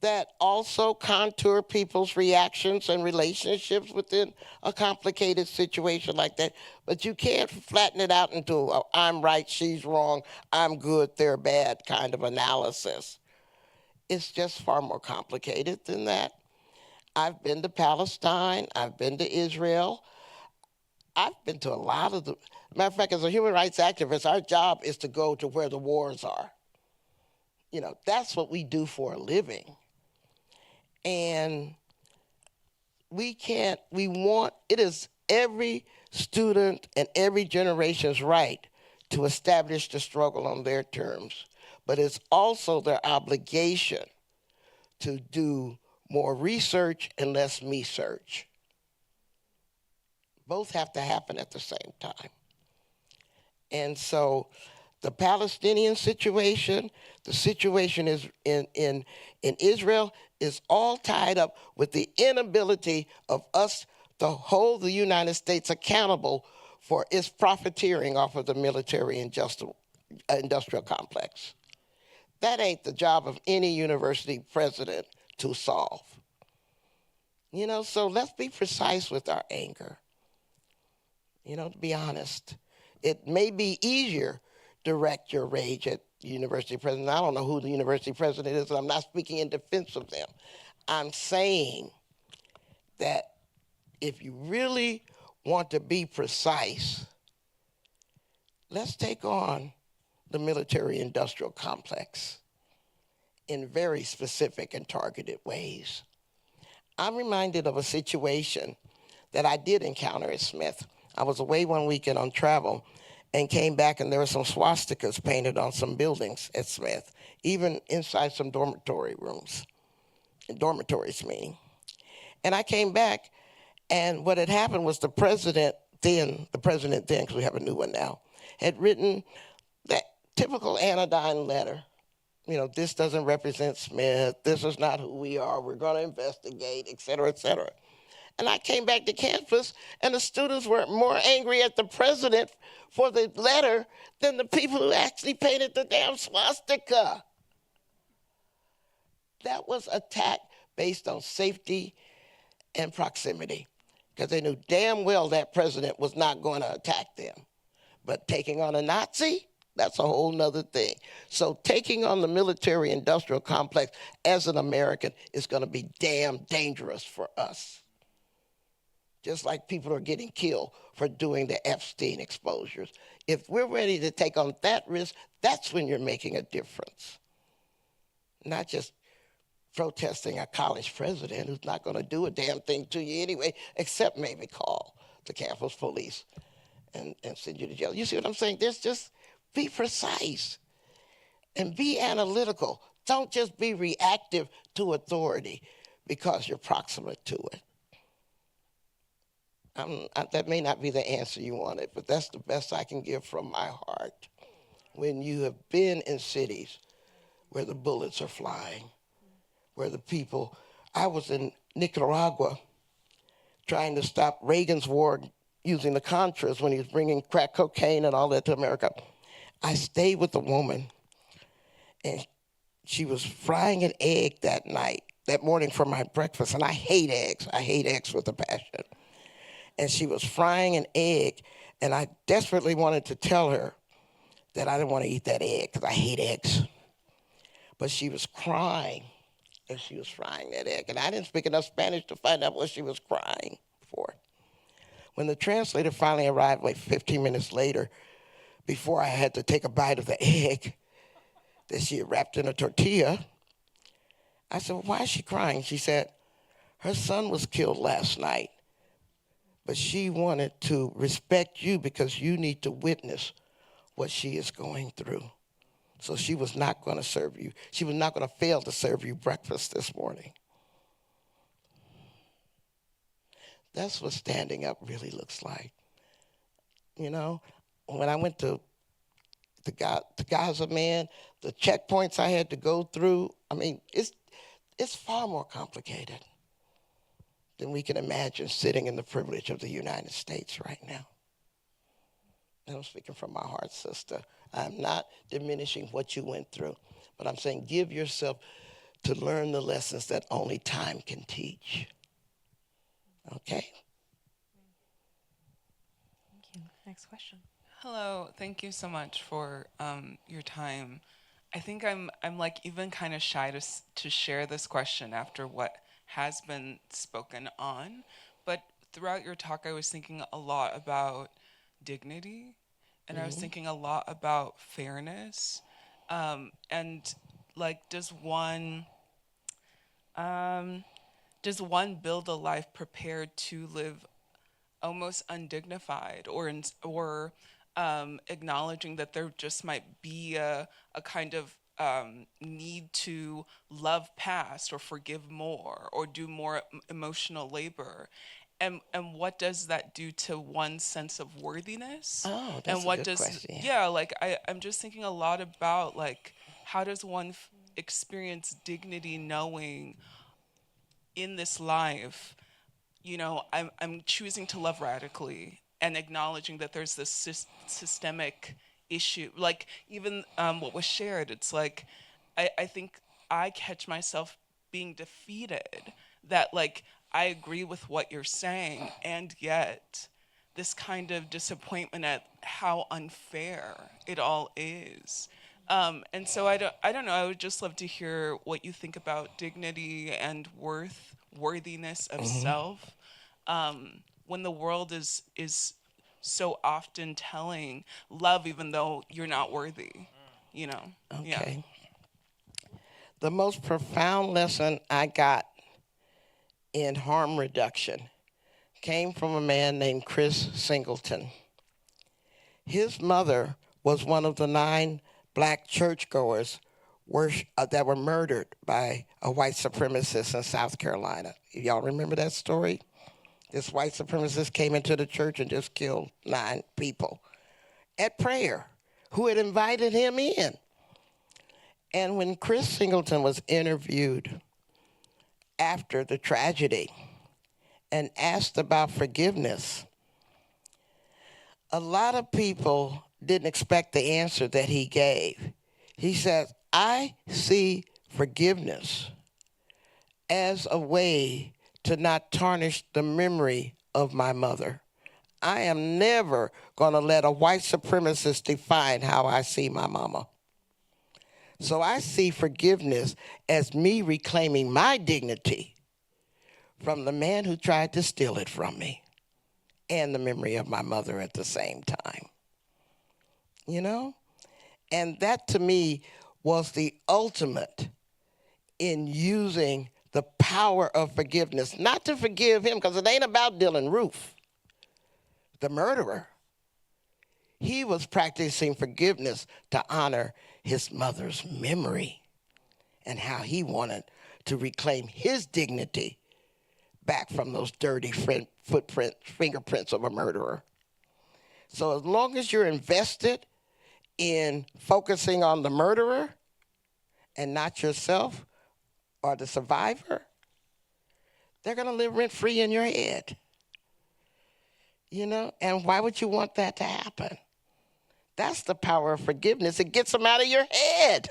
that also contour people's reactions and relationships within a complicated situation like that. But you can't flatten it out into a I'm right, she's wrong, I'm good, they're bad kind of analysis. It's just far more complicated than that. I've been to Palestine, I've been to Israel, I've been to a lot of the, matter of fact, as a human rights activist, our job is to go to where the wars are. You know, that's what we do for a living. And it is every student and every generation's right to establish the struggle on their terms. But it's also their obligation to do more research and less me-search. Both have to happen at the same time. And so the Palestinian situation, the situation is in Israel is all tied up with the inability of us to hold the United States accountable for its profiteering off of the military industrial complex. That ain't the job of any university president to solve. You know, so let's be precise with our anger. You know, to be honest, it may be easier to direct your rage at the university president. I don't know who the university president is, and I'm not speaking in defense of them. I'm saying that if you really want to be precise, let's take on the military-industrial complex in very specific and targeted ways. I'm reminded of a situation that I did encounter at Smith. I was away one weekend on travel and came back, and there were some swastikas painted on some buildings at Smith, even inside some dormitories meaning. And I came back, and what had happened was the president then, because we have a new one now, had written that typical anodyne letter. You know, this doesn't represent Smith, this is not who we are, we're gonna investigate, et cetera, et cetera. And I came back to campus, and the students were more angry at the president for the letter than the people who actually painted the damn swastika. That was attack based on safety and proximity, because they knew damn well that president was not going to attack them. But taking on a Nazi, that's a whole nother thing. So taking on the military-industrial complex as an American is going to be damn dangerous for us. Just like people are getting killed for doing the Epstein exposures. If we're ready to take on that risk, that's when you're making a difference. Not just protesting a college president who's not going to do a damn thing to you anyway, except maybe call the campus police and send you to jail. You see what I'm saying? There's just, be precise and be analytical. Don't just be reactive to authority because you're proximate to it. That may not be the answer you wanted, but that's the best I can give from my heart. When you have been in cities where the bullets are flying, where the people, I was in Nicaragua trying to stop Reagan's war using the Contras when he was bringing crack cocaine and all that to America. I stayed with a woman, and she was frying an egg that morning for my breakfast, and I hate eggs. I hate eggs with a passion. And she was frying an egg, and I desperately wanted to tell her that I didn't want to eat that egg because I hate eggs. But she was crying, And she was frying that egg. And I didn't speak enough Spanish to find out what she was crying for. When the translator finally arrived, like 15 minutes later, before I had to take a bite of the egg that she had wrapped in a tortilla, I said, well, why is she crying? She said, her son was killed last night, but she wanted to respect you because you need to witness what she is going through. So she was not going to serve you. She was not going to fail to serve you breakfast this morning. That's what standing up really looks like. You know, when I went to Gaza, man, the checkpoints I had to go through, I mean, it's far more complicated than we can imagine sitting in the privilege of the United States right now. And I'm speaking from my heart, sister. I'm not diminishing what you went through, but I'm saying give yourself to learn the lessons that only time can teach. Okay? Thank you. Next question. Hello, thank you so much for your time. I think I'm like even kind of shy to share this question after what has been spoken on, but throughout your talk I was thinking a lot about dignity, and I was thinking a lot about fairness, and like does one build a life prepared to live almost undignified, or acknowledging that there just might be a kind of need to love past or forgive more or do more emotional labor, and what does that do to one's sense of worthiness? Oh, that's And what a good does question. yeah, like I'm just thinking a lot about like how does one experience dignity knowing in this life, you know, I'm choosing to love radically and acknowledging that there's this systemic issue. Like even what was shared, it's like I think I catch myself being defeated that like I agree with what you're saying, and yet this kind of disappointment at how unfair it all is. And so I don't know. I would just love to hear what you think about dignity and worthiness of self, when the world is so often telling love even though you're not worthy, you know. Yeah. Okay. The most profound lesson I got in harm reduction came from a man named Chris Singleton. His mother was one of the 9 black churchgoers that were murdered by a white supremacist in South Carolina. Y'all remember that story? This white supremacist came into the church and just killed 9 people at prayer who had invited him in. And when Chris Singleton was interviewed after the tragedy and asked about forgiveness, a lot of people didn't expect the answer that he gave. He said, I see forgiveness as a way to not tarnish the memory of my mother. I am never going to let a white supremacist define how I see my mama. So I see forgiveness as me reclaiming my dignity from the man who tried to steal it from me and the memory of my mother at the same time. You know? And that to me was the ultimate in using the power of forgiveness. Not to forgive him, because it ain't about Dylan Roof, the murderer. He was practicing forgiveness to honor his mother's memory and how he wanted to reclaim his dignity back from those dirty fingerprints of a murderer. So as long as you're invested in focusing on the murderer and not yourself or the survivor, they're going to live rent-free in your head. You know, and why would you want that to happen? That's the power of forgiveness. It gets them out of your head.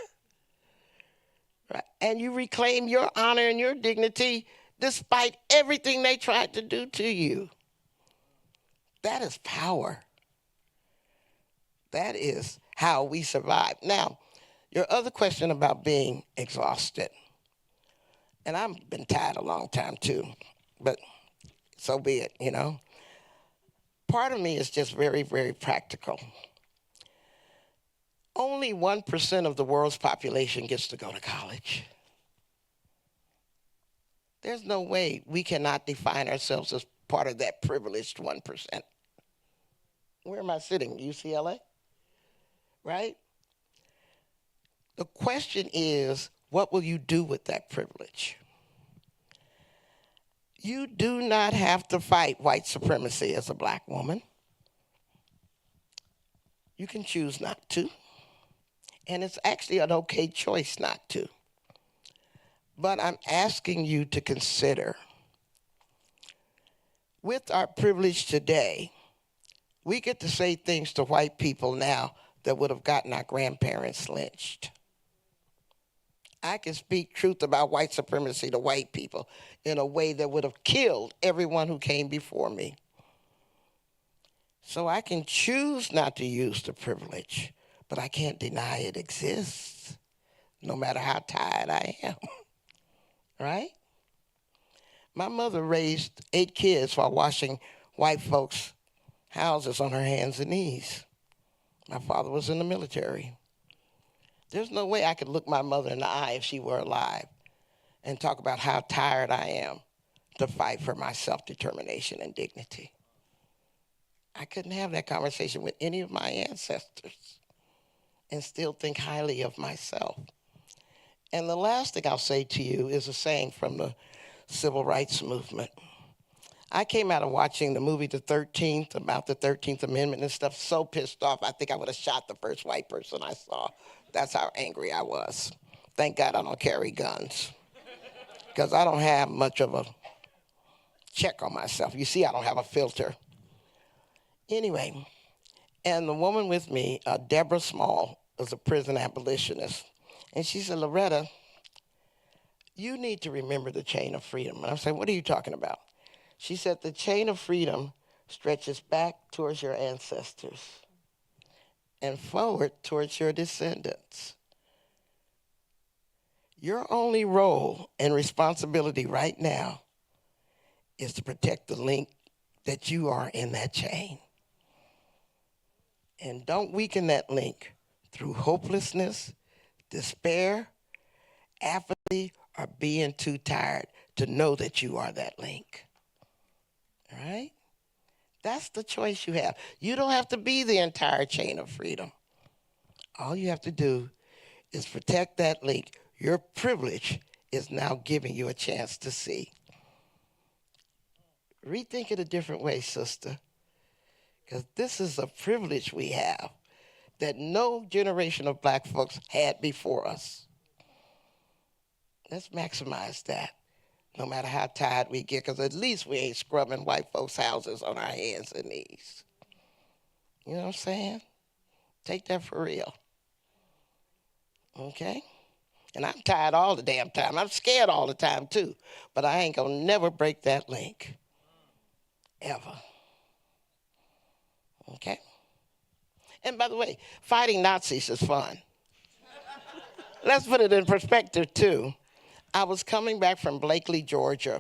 Right? And you reclaim your honor and your dignity despite everything they tried to do to you. That is power. That is how we survive. Now, your other question about being exhausted. And I've been tired a long time too, but so be it, you know. Part of me is just very, very practical. Only 1% of the world's population gets to go to college. There's no way we cannot define ourselves as part of that privileged 1%. Where am I sitting? UCLA? Right? The question is, what will you do with that privilege? You do not have to fight white supremacy as a black woman. You can choose not to. And it's actually an okay choice not to. But I'm asking you to consider, with our privilege today, we get to say things to white people now that would have gotten our grandparents lynched. I can speak truth about white supremacy to white people in a way that would have killed everyone who came before me. So I can choose not to use the privilege, but I can't deny it exists, no matter how tired I am, right? My mother raised 8 kids while washing white folks' houses on her hands and knees. My father was in the military. There's no way I could look my mother in the eye if she were alive and talk about how tired I am to fight for my self-determination and dignity. I couldn't have that conversation with any of my ancestors and still think highly of myself. And the last thing I'll say to you is a saying from the civil rights movement. I came out of watching the movie The 13th, about the 13th Amendment and stuff, so pissed off, I think I would have shot the first white person I saw. That's how angry I was. Thank God I don't carry guns, because I don't have much of a check on myself. You see, I don't have a filter. Anyway, and the woman with me, Deborah Small, was a prison abolitionist. And she said, Loretta, you need to remember the chain of freedom. And I said, what are you talking about? She said, the chain of freedom stretches back towards your ancestors and forward towards your descendants. Your only role and responsibility right now is to protect the link that you are in that chain. And don't weaken that link through hopelessness, despair, apathy, or being too tired to know that you are that link. All right? That's the choice you have. You don't have to be the entire chain of freedom. All you have to do is protect that link. Your privilege is now giving you a chance to see. Rethink it a different way, sister, because this is a privilege we have that no generation of black folks had before us. Let's maximize that, no matter how tired we get, because at least we ain't scrubbing white folks' houses on our hands and knees. You know what I'm saying? Take that for real. Okay? And I'm tired all the damn time. I'm scared all the time, too. But I ain't going to never break that link. Ever. Okay? And by the way, fighting Nazis is fun. Let's put it in perspective, too. I was coming back from Blakely, Georgia.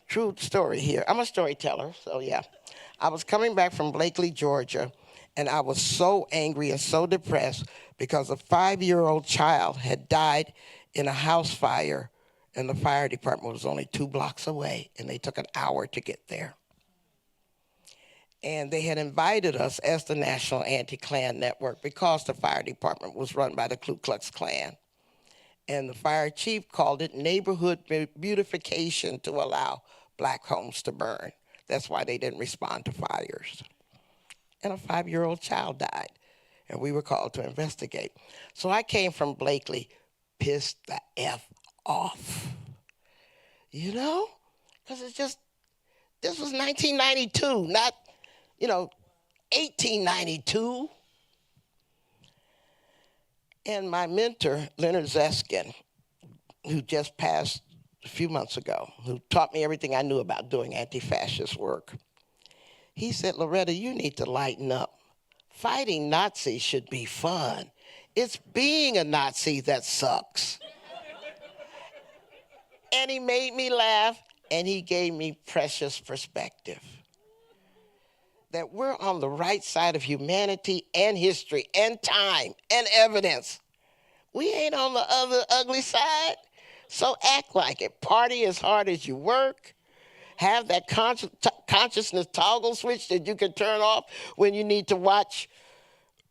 True story here. I'm a storyteller, so yeah. I was coming back from Blakely, Georgia, and I was so angry and so depressed because a 5-year-old child had died in a house fire, and the fire department was only 2 blocks away, and they took an hour to get there. And they had invited us as the National Anti-Klan Network because the fire department was run by the Ku Klux Klan. And the fire chief called it neighborhood beautification to allow black homes to burn. That's why they didn't respond to fires. And a 5-year-old child died, and we were called to investigate. So I came from Blakely pissed the F off, you know? Because it's just, this was 1992, not, 1892. And my mentor, Leonard Zeskin, who just passed a few months ago, who taught me everything I knew about doing anti-fascist work, he said, Loretta, you need to lighten up. Fighting Nazis should be fun. It's being a Nazi that sucks. And he made me laugh, and he gave me precious perspective. That we're on the right side of humanity and history and time and evidence. We ain't on the other ugly side. So act like it. Party as hard as you work. Have that consciousness toggle switch that you can turn off when you need to watch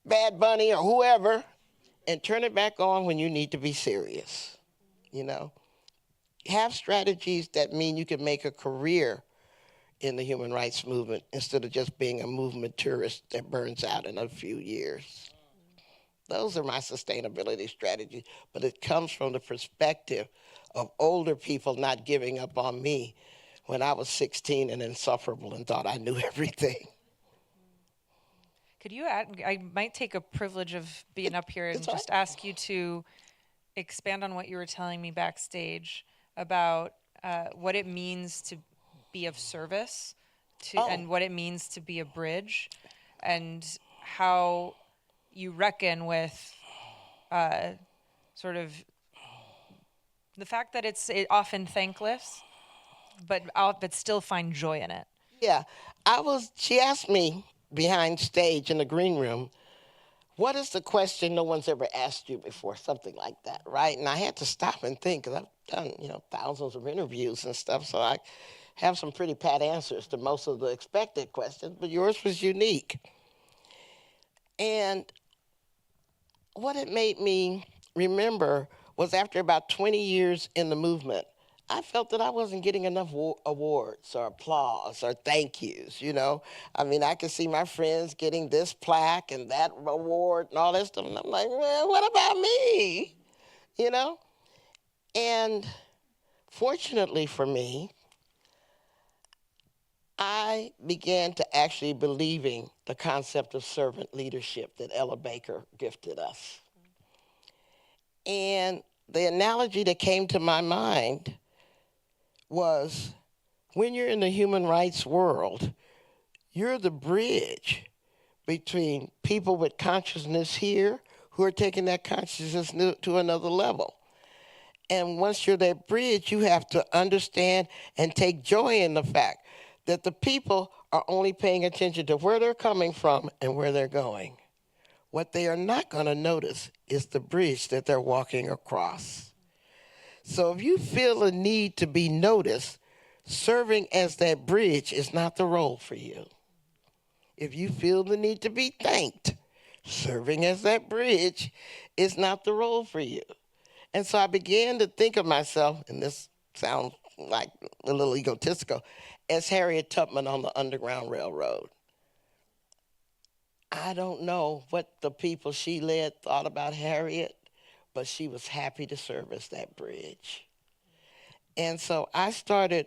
Bad Bunny or whoever, and turn it back on when you need to be serious. You know, have strategies that mean you can make a career in the human rights movement instead of just being a movement tourist that burns out in a few years. Those are my sustainability strategies, but it comes from the perspective of older people not giving up on me when I was 16 and insufferable and thought I knew everything. Could you add, I might take a privilege of being up here and just ask you to expand on what you were telling me backstage about what it means to be of service to, and what it means to be a bridge, and how you reckon with sort of the fact that it's often thankless, but still find joy in it. Yeah, she asked me behind stage in the green room, what is the question no one's ever asked you before? Something like that, right? And I had to stop and think, because I've done, thousands of interviews and stuff, so I have some pretty pat answers to most of the expected questions, but yours was unique. And what it made me remember was after about 20 years in the movement, I felt that I wasn't getting enough awards or applause or thank yous, I mean, I could see my friends getting this plaque and that award and all that stuff, and I'm like, well, what about me? And fortunately for me, I began to actually believing the concept of servant leadership that Ella Baker gifted us. And the analogy that came to my mind was, when you're in the human rights world, you're the bridge between people with consciousness here who are taking that consciousness to another level. And once you're that bridge, you have to understand and take joy in the fact that the people are only paying attention to where they're coming from and where they're going. What they are not going to notice is the bridge that they're walking across. So if you feel a need to be noticed, serving as that bridge is not the role for you. If you feel the need to be thanked, serving as that bridge is not the role for you. And so I began to think of myself, and this sounds like a little egotistical, as Harriet Tubman on the Underground Railroad. I don't know what the people she led thought about Harriet, but she was happy to serve as that bridge. And so I started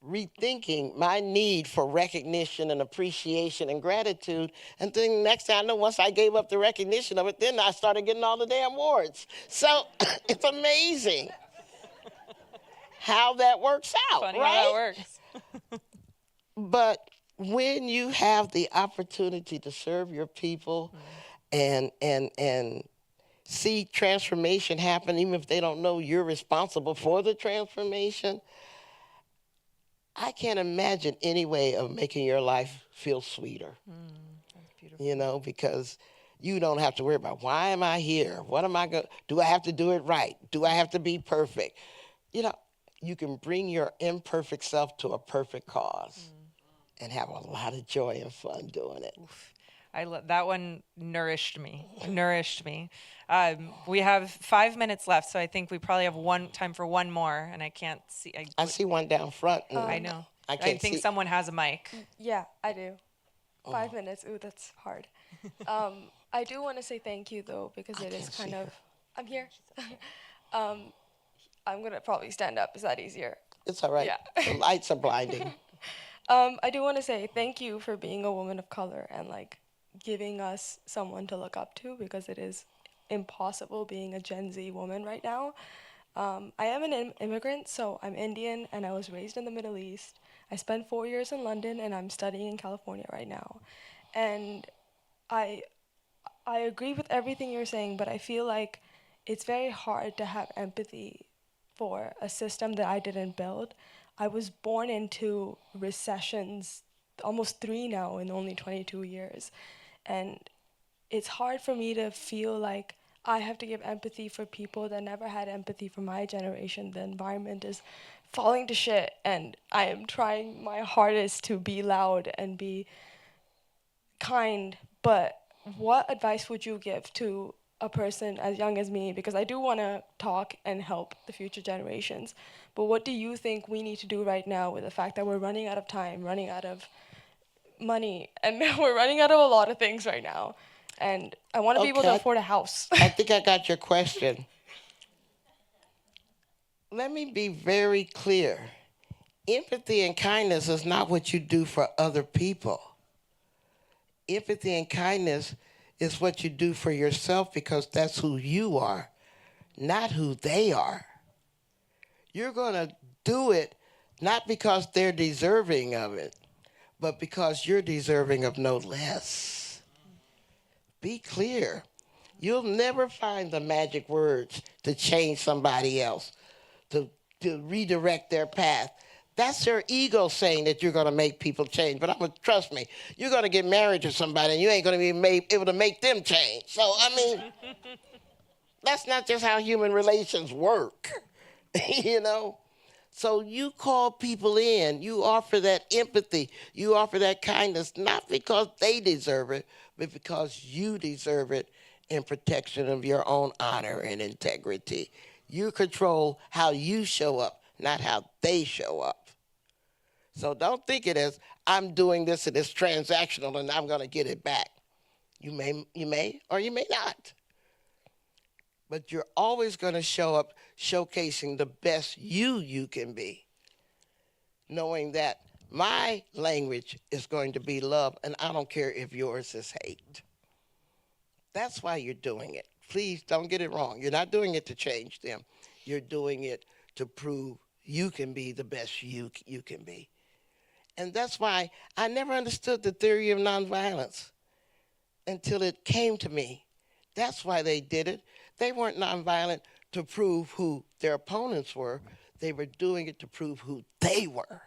rethinking my need for recognition and appreciation and gratitude. And then next thing I know, once I gave up the recognition of it, then I started getting all the damn awards. So it's amazing how that works out, Funny right? how that works. But when you have the opportunity to serve your people and see transformation happen, even if they don't know you're responsible for the transformation, I can't imagine any way of making your life feel sweeter. That's beautiful. Because you don't have to worry about, why am I here? What am I going to do? I have to do it right? Do I have to be perfect? You can bring your imperfect self to a perfect cause and have a lot of joy and fun doing it. Oof. That one nourished me. We have 5 minutes left, so I think we probably have time for one more, and I can't see. I see one down front. I know. I think see. someone has a mic. Yeah, I do. 5 minutes. Ooh, that's hard. I do want to say thank you, though, because it is kind of... I'm here. I'm going to probably stand up. Is that easier? It's all right. Yeah. The lights are blinding. I do want to say thank you for being a woman of color and, giving us someone to look up to, because it is impossible being a Gen Z woman right now. I am an immigrant, so I'm Indian, and I was raised in the Middle East. I spent 4 years in London, and I'm studying in California right now. And I agree with everything you're saying, but I feel like it's very hard to have empathy for a system that I didn't build. I was born into recessions, almost 3 now in only 22 years. And it's hard for me to feel like I have to give empathy for people that never had empathy for my generation. The environment is falling to shit, and I am trying my hardest to be loud and be kind. But what advice would you give to a person as young as me? Because I do want to talk and help the future generations. But what do you think we need to do right now with the fact that we're running out of time, running out of money, and we're running out of a lot of things right now? And I want to be able to afford a house. I think I got your question. Let me be very clear. Empathy and kindness is not what you do for other people. Empathy and kindness is what you do for yourself, because that's who you are, not who they are. You're going to do it not because they're deserving of it, but because you're deserving of no less. Be clear. You'll never find the magic words to change somebody else, to redirect their path. That's their ego saying that you're going to make people change. But trust me, you're going to get married to somebody and you ain't going to be able to make them change. So, I mean, that's not just how human relations work, you know? So you call people in, you offer that empathy, you offer that kindness, not because they deserve it, but because you deserve it in protection of your own honor and integrity. You control how you show up, not how they show up. So don't think it as, I'm doing this and it's transactional and I'm going to get it back. You may, or you may not. But you're always going to show up showcasing the best you can be, knowing that my language is going to be love, and I don't care if yours is hate. That's why you're doing it. Please don't get it wrong. You're not doing it to change them. You're doing it to prove you can be the best you can be. And that's why I never understood the theory of nonviolence until it came to me. That's why they did it. They weren't nonviolent to prove who their opponents were. They were doing it to prove who they were.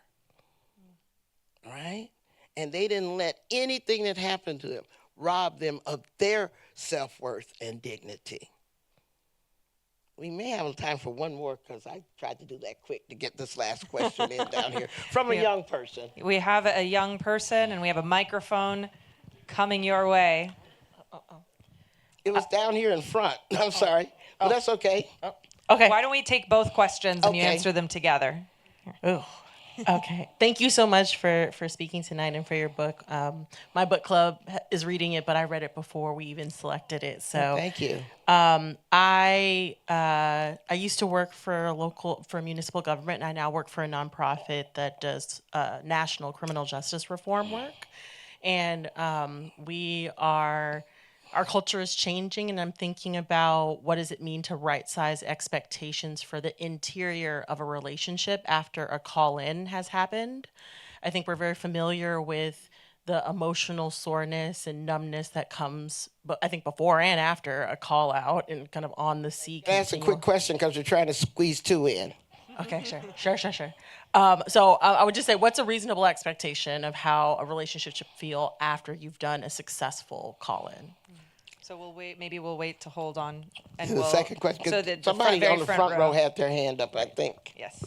Right? And they didn't let anything that happened to them rob them of their self-worth and dignity. We may have time for one more, because I tried to do that quick to get this last question in down here from a young person. We have a young person, and we have a microphone coming your way. It was down here in front. I'm sorry, but that's okay. Okay. Why don't we take both questions and you Okay. answer them together? Ooh. Okay. Thank you so much for speaking tonight and for your book. My book club is reading it, but I read it before we even selected it. So Thank you. I used to work for municipal government, and I now work for a nonprofit that does national criminal justice reform work. And our culture is changing, and I'm thinking about what does it mean to right-size expectations for the interior of a relationship after a call-in has happened. I think we're very familiar with the emotional soreness and numbness that comes, but I think before and after a call out and kind of on the sea. That's a quick question, because we're trying to squeeze 2 in. Okay, sure. So I would just say, what's a reasonable expectation of how a relationship should feel after you've done a successful call-in? So we'll wait to hold on. And The second question, So 'cause somebody on the front row had their hand up, I think. Yes.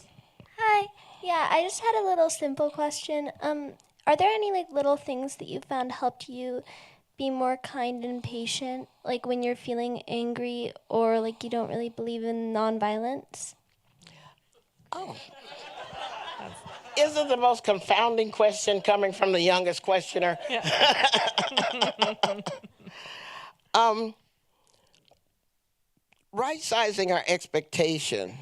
Hi. Yeah, I just had a little simple question. Are there any little things that you found helped you be more kind and patient, like when you're feeling angry or you don't really believe in nonviolence? Oh. Isn't the most confounding question coming from the youngest questioner? Yeah. Right-sizing our expectation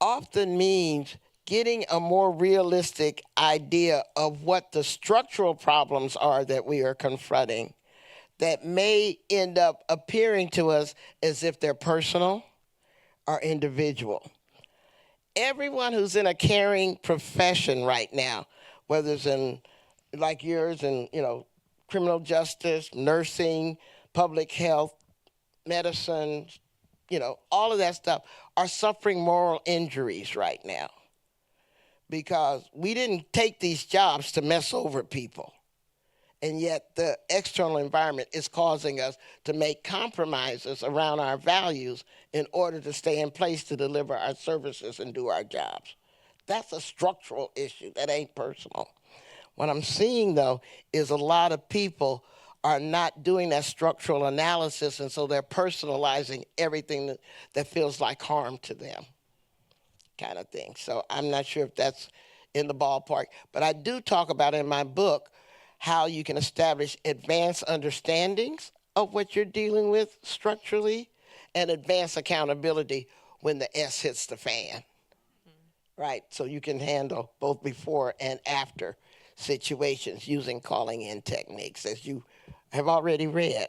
often means getting a more realistic idea of what the structural problems are that we are confronting that may end up appearing to us as if they're personal or individual. Everyone who's in a caring profession right now, whether it's in like yours in criminal justice, nursing, public health, medicine, all of that stuff are suffering moral injuries right now because we didn't take these jobs to mess over people. And yet the external environment is causing us to make compromises around our values in order to stay in place to deliver our services and do our jobs. That's a structural issue. That ain't personal. What I'm seeing, though, is a lot of people are not doing that structural analysis, and so they're personalizing everything that feels like harm to them, kind of thing. So I'm not sure if that's in the ballpark. But I do talk about in my book how you can establish advanced understandings of what you're dealing with structurally and advanced accountability when the S hits the fan, right? So you can handle both before and after situations using calling in techniques, as you have already read.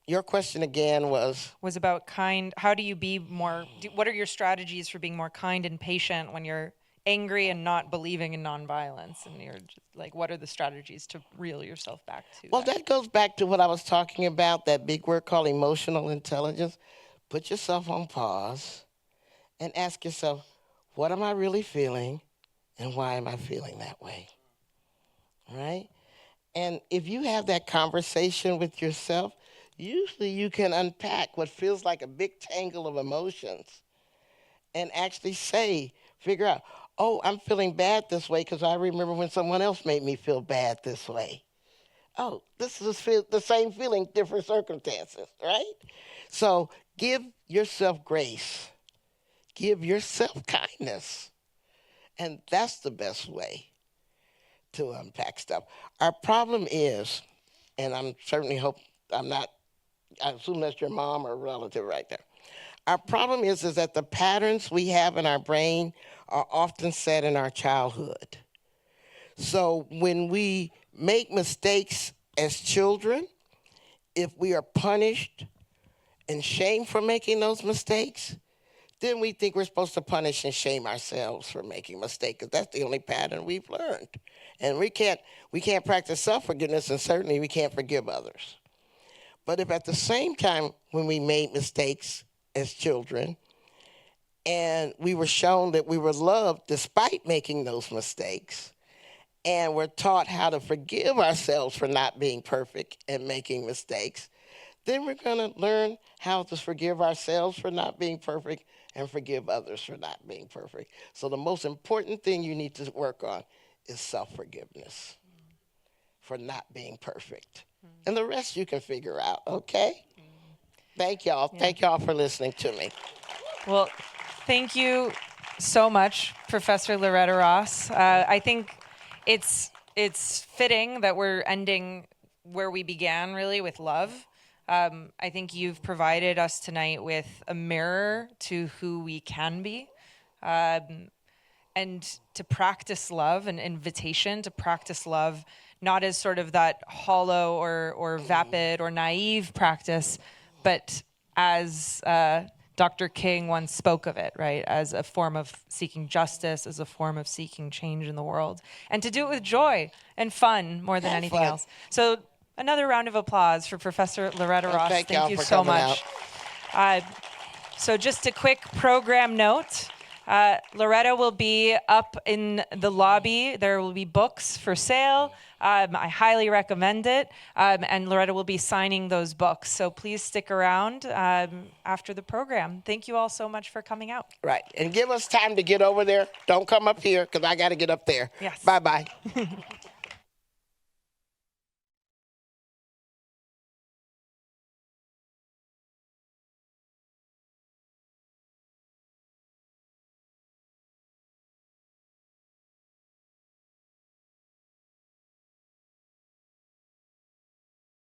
Your question again was about kind. How do you be more, what are your strategies for being more kind and patient when you're angry and not believing in nonviolence? And you're just like, what are the strategies to reel yourself back to Well, that goes back to what I was talking about, that big word called emotional intelligence. Put yourself on pause and ask yourself, what am I really feeling and why am I feeling that way? Right? And if you have that conversation with yourself, usually you can unpack what feels like a big tangle of emotions and actually figure out, oh, I'm feeling bad this way because I remember when someone else made me feel bad this way. Oh, this is the same feeling, different circumstances, right? So give yourself grace. Give yourself kindness. And that's the best way to unpack stuff. Our problem is, and I assume that's your mom or relative right there. Our problem is that the patterns we have in our brain are often set in our childhood. So when we make mistakes as children, if we are punished and shamed for making those mistakes, then we think we're supposed to punish and shame ourselves for making mistakes, because that's the only pattern we've learned. And we can't practice self-forgiveness, and certainly we can't forgive others. But if at the same time when we made mistakes as children, and we were shown that we were loved despite making those mistakes, and we're taught how to forgive ourselves for not being perfect and making mistakes, then we're going to learn how to forgive ourselves for not being perfect and forgive others for not being perfect. So the most important thing you need to work on is self-forgiveness for not being perfect. And the rest you can figure out, okay? Thank y'all. Yeah. Thank y'all for listening to me. Well, thank you so much, Professor Loretta Ross. I think it's fitting that we're ending where we began, really, with love. I think you've provided us tonight with a mirror to who we can be, and to practice love, an invitation to practice love, not as sort of that hollow or vapid or naive practice, but as Dr. King once spoke of it, right, as a form of seeking justice, as a form of seeking change in the world, and to do it with joy and fun more than anything else. So another round of applause for Professor Loretta Ross. Thank you so much. So just a quick program note. Loretta will be up in the lobby. There will be books for sale. I highly recommend it. And Loretta will be signing those books. So please stick around after the program. Thank you all so much for coming out. Right. And give us time to get over there. Don't come up here because I got to get up there. Yes. Bye-bye.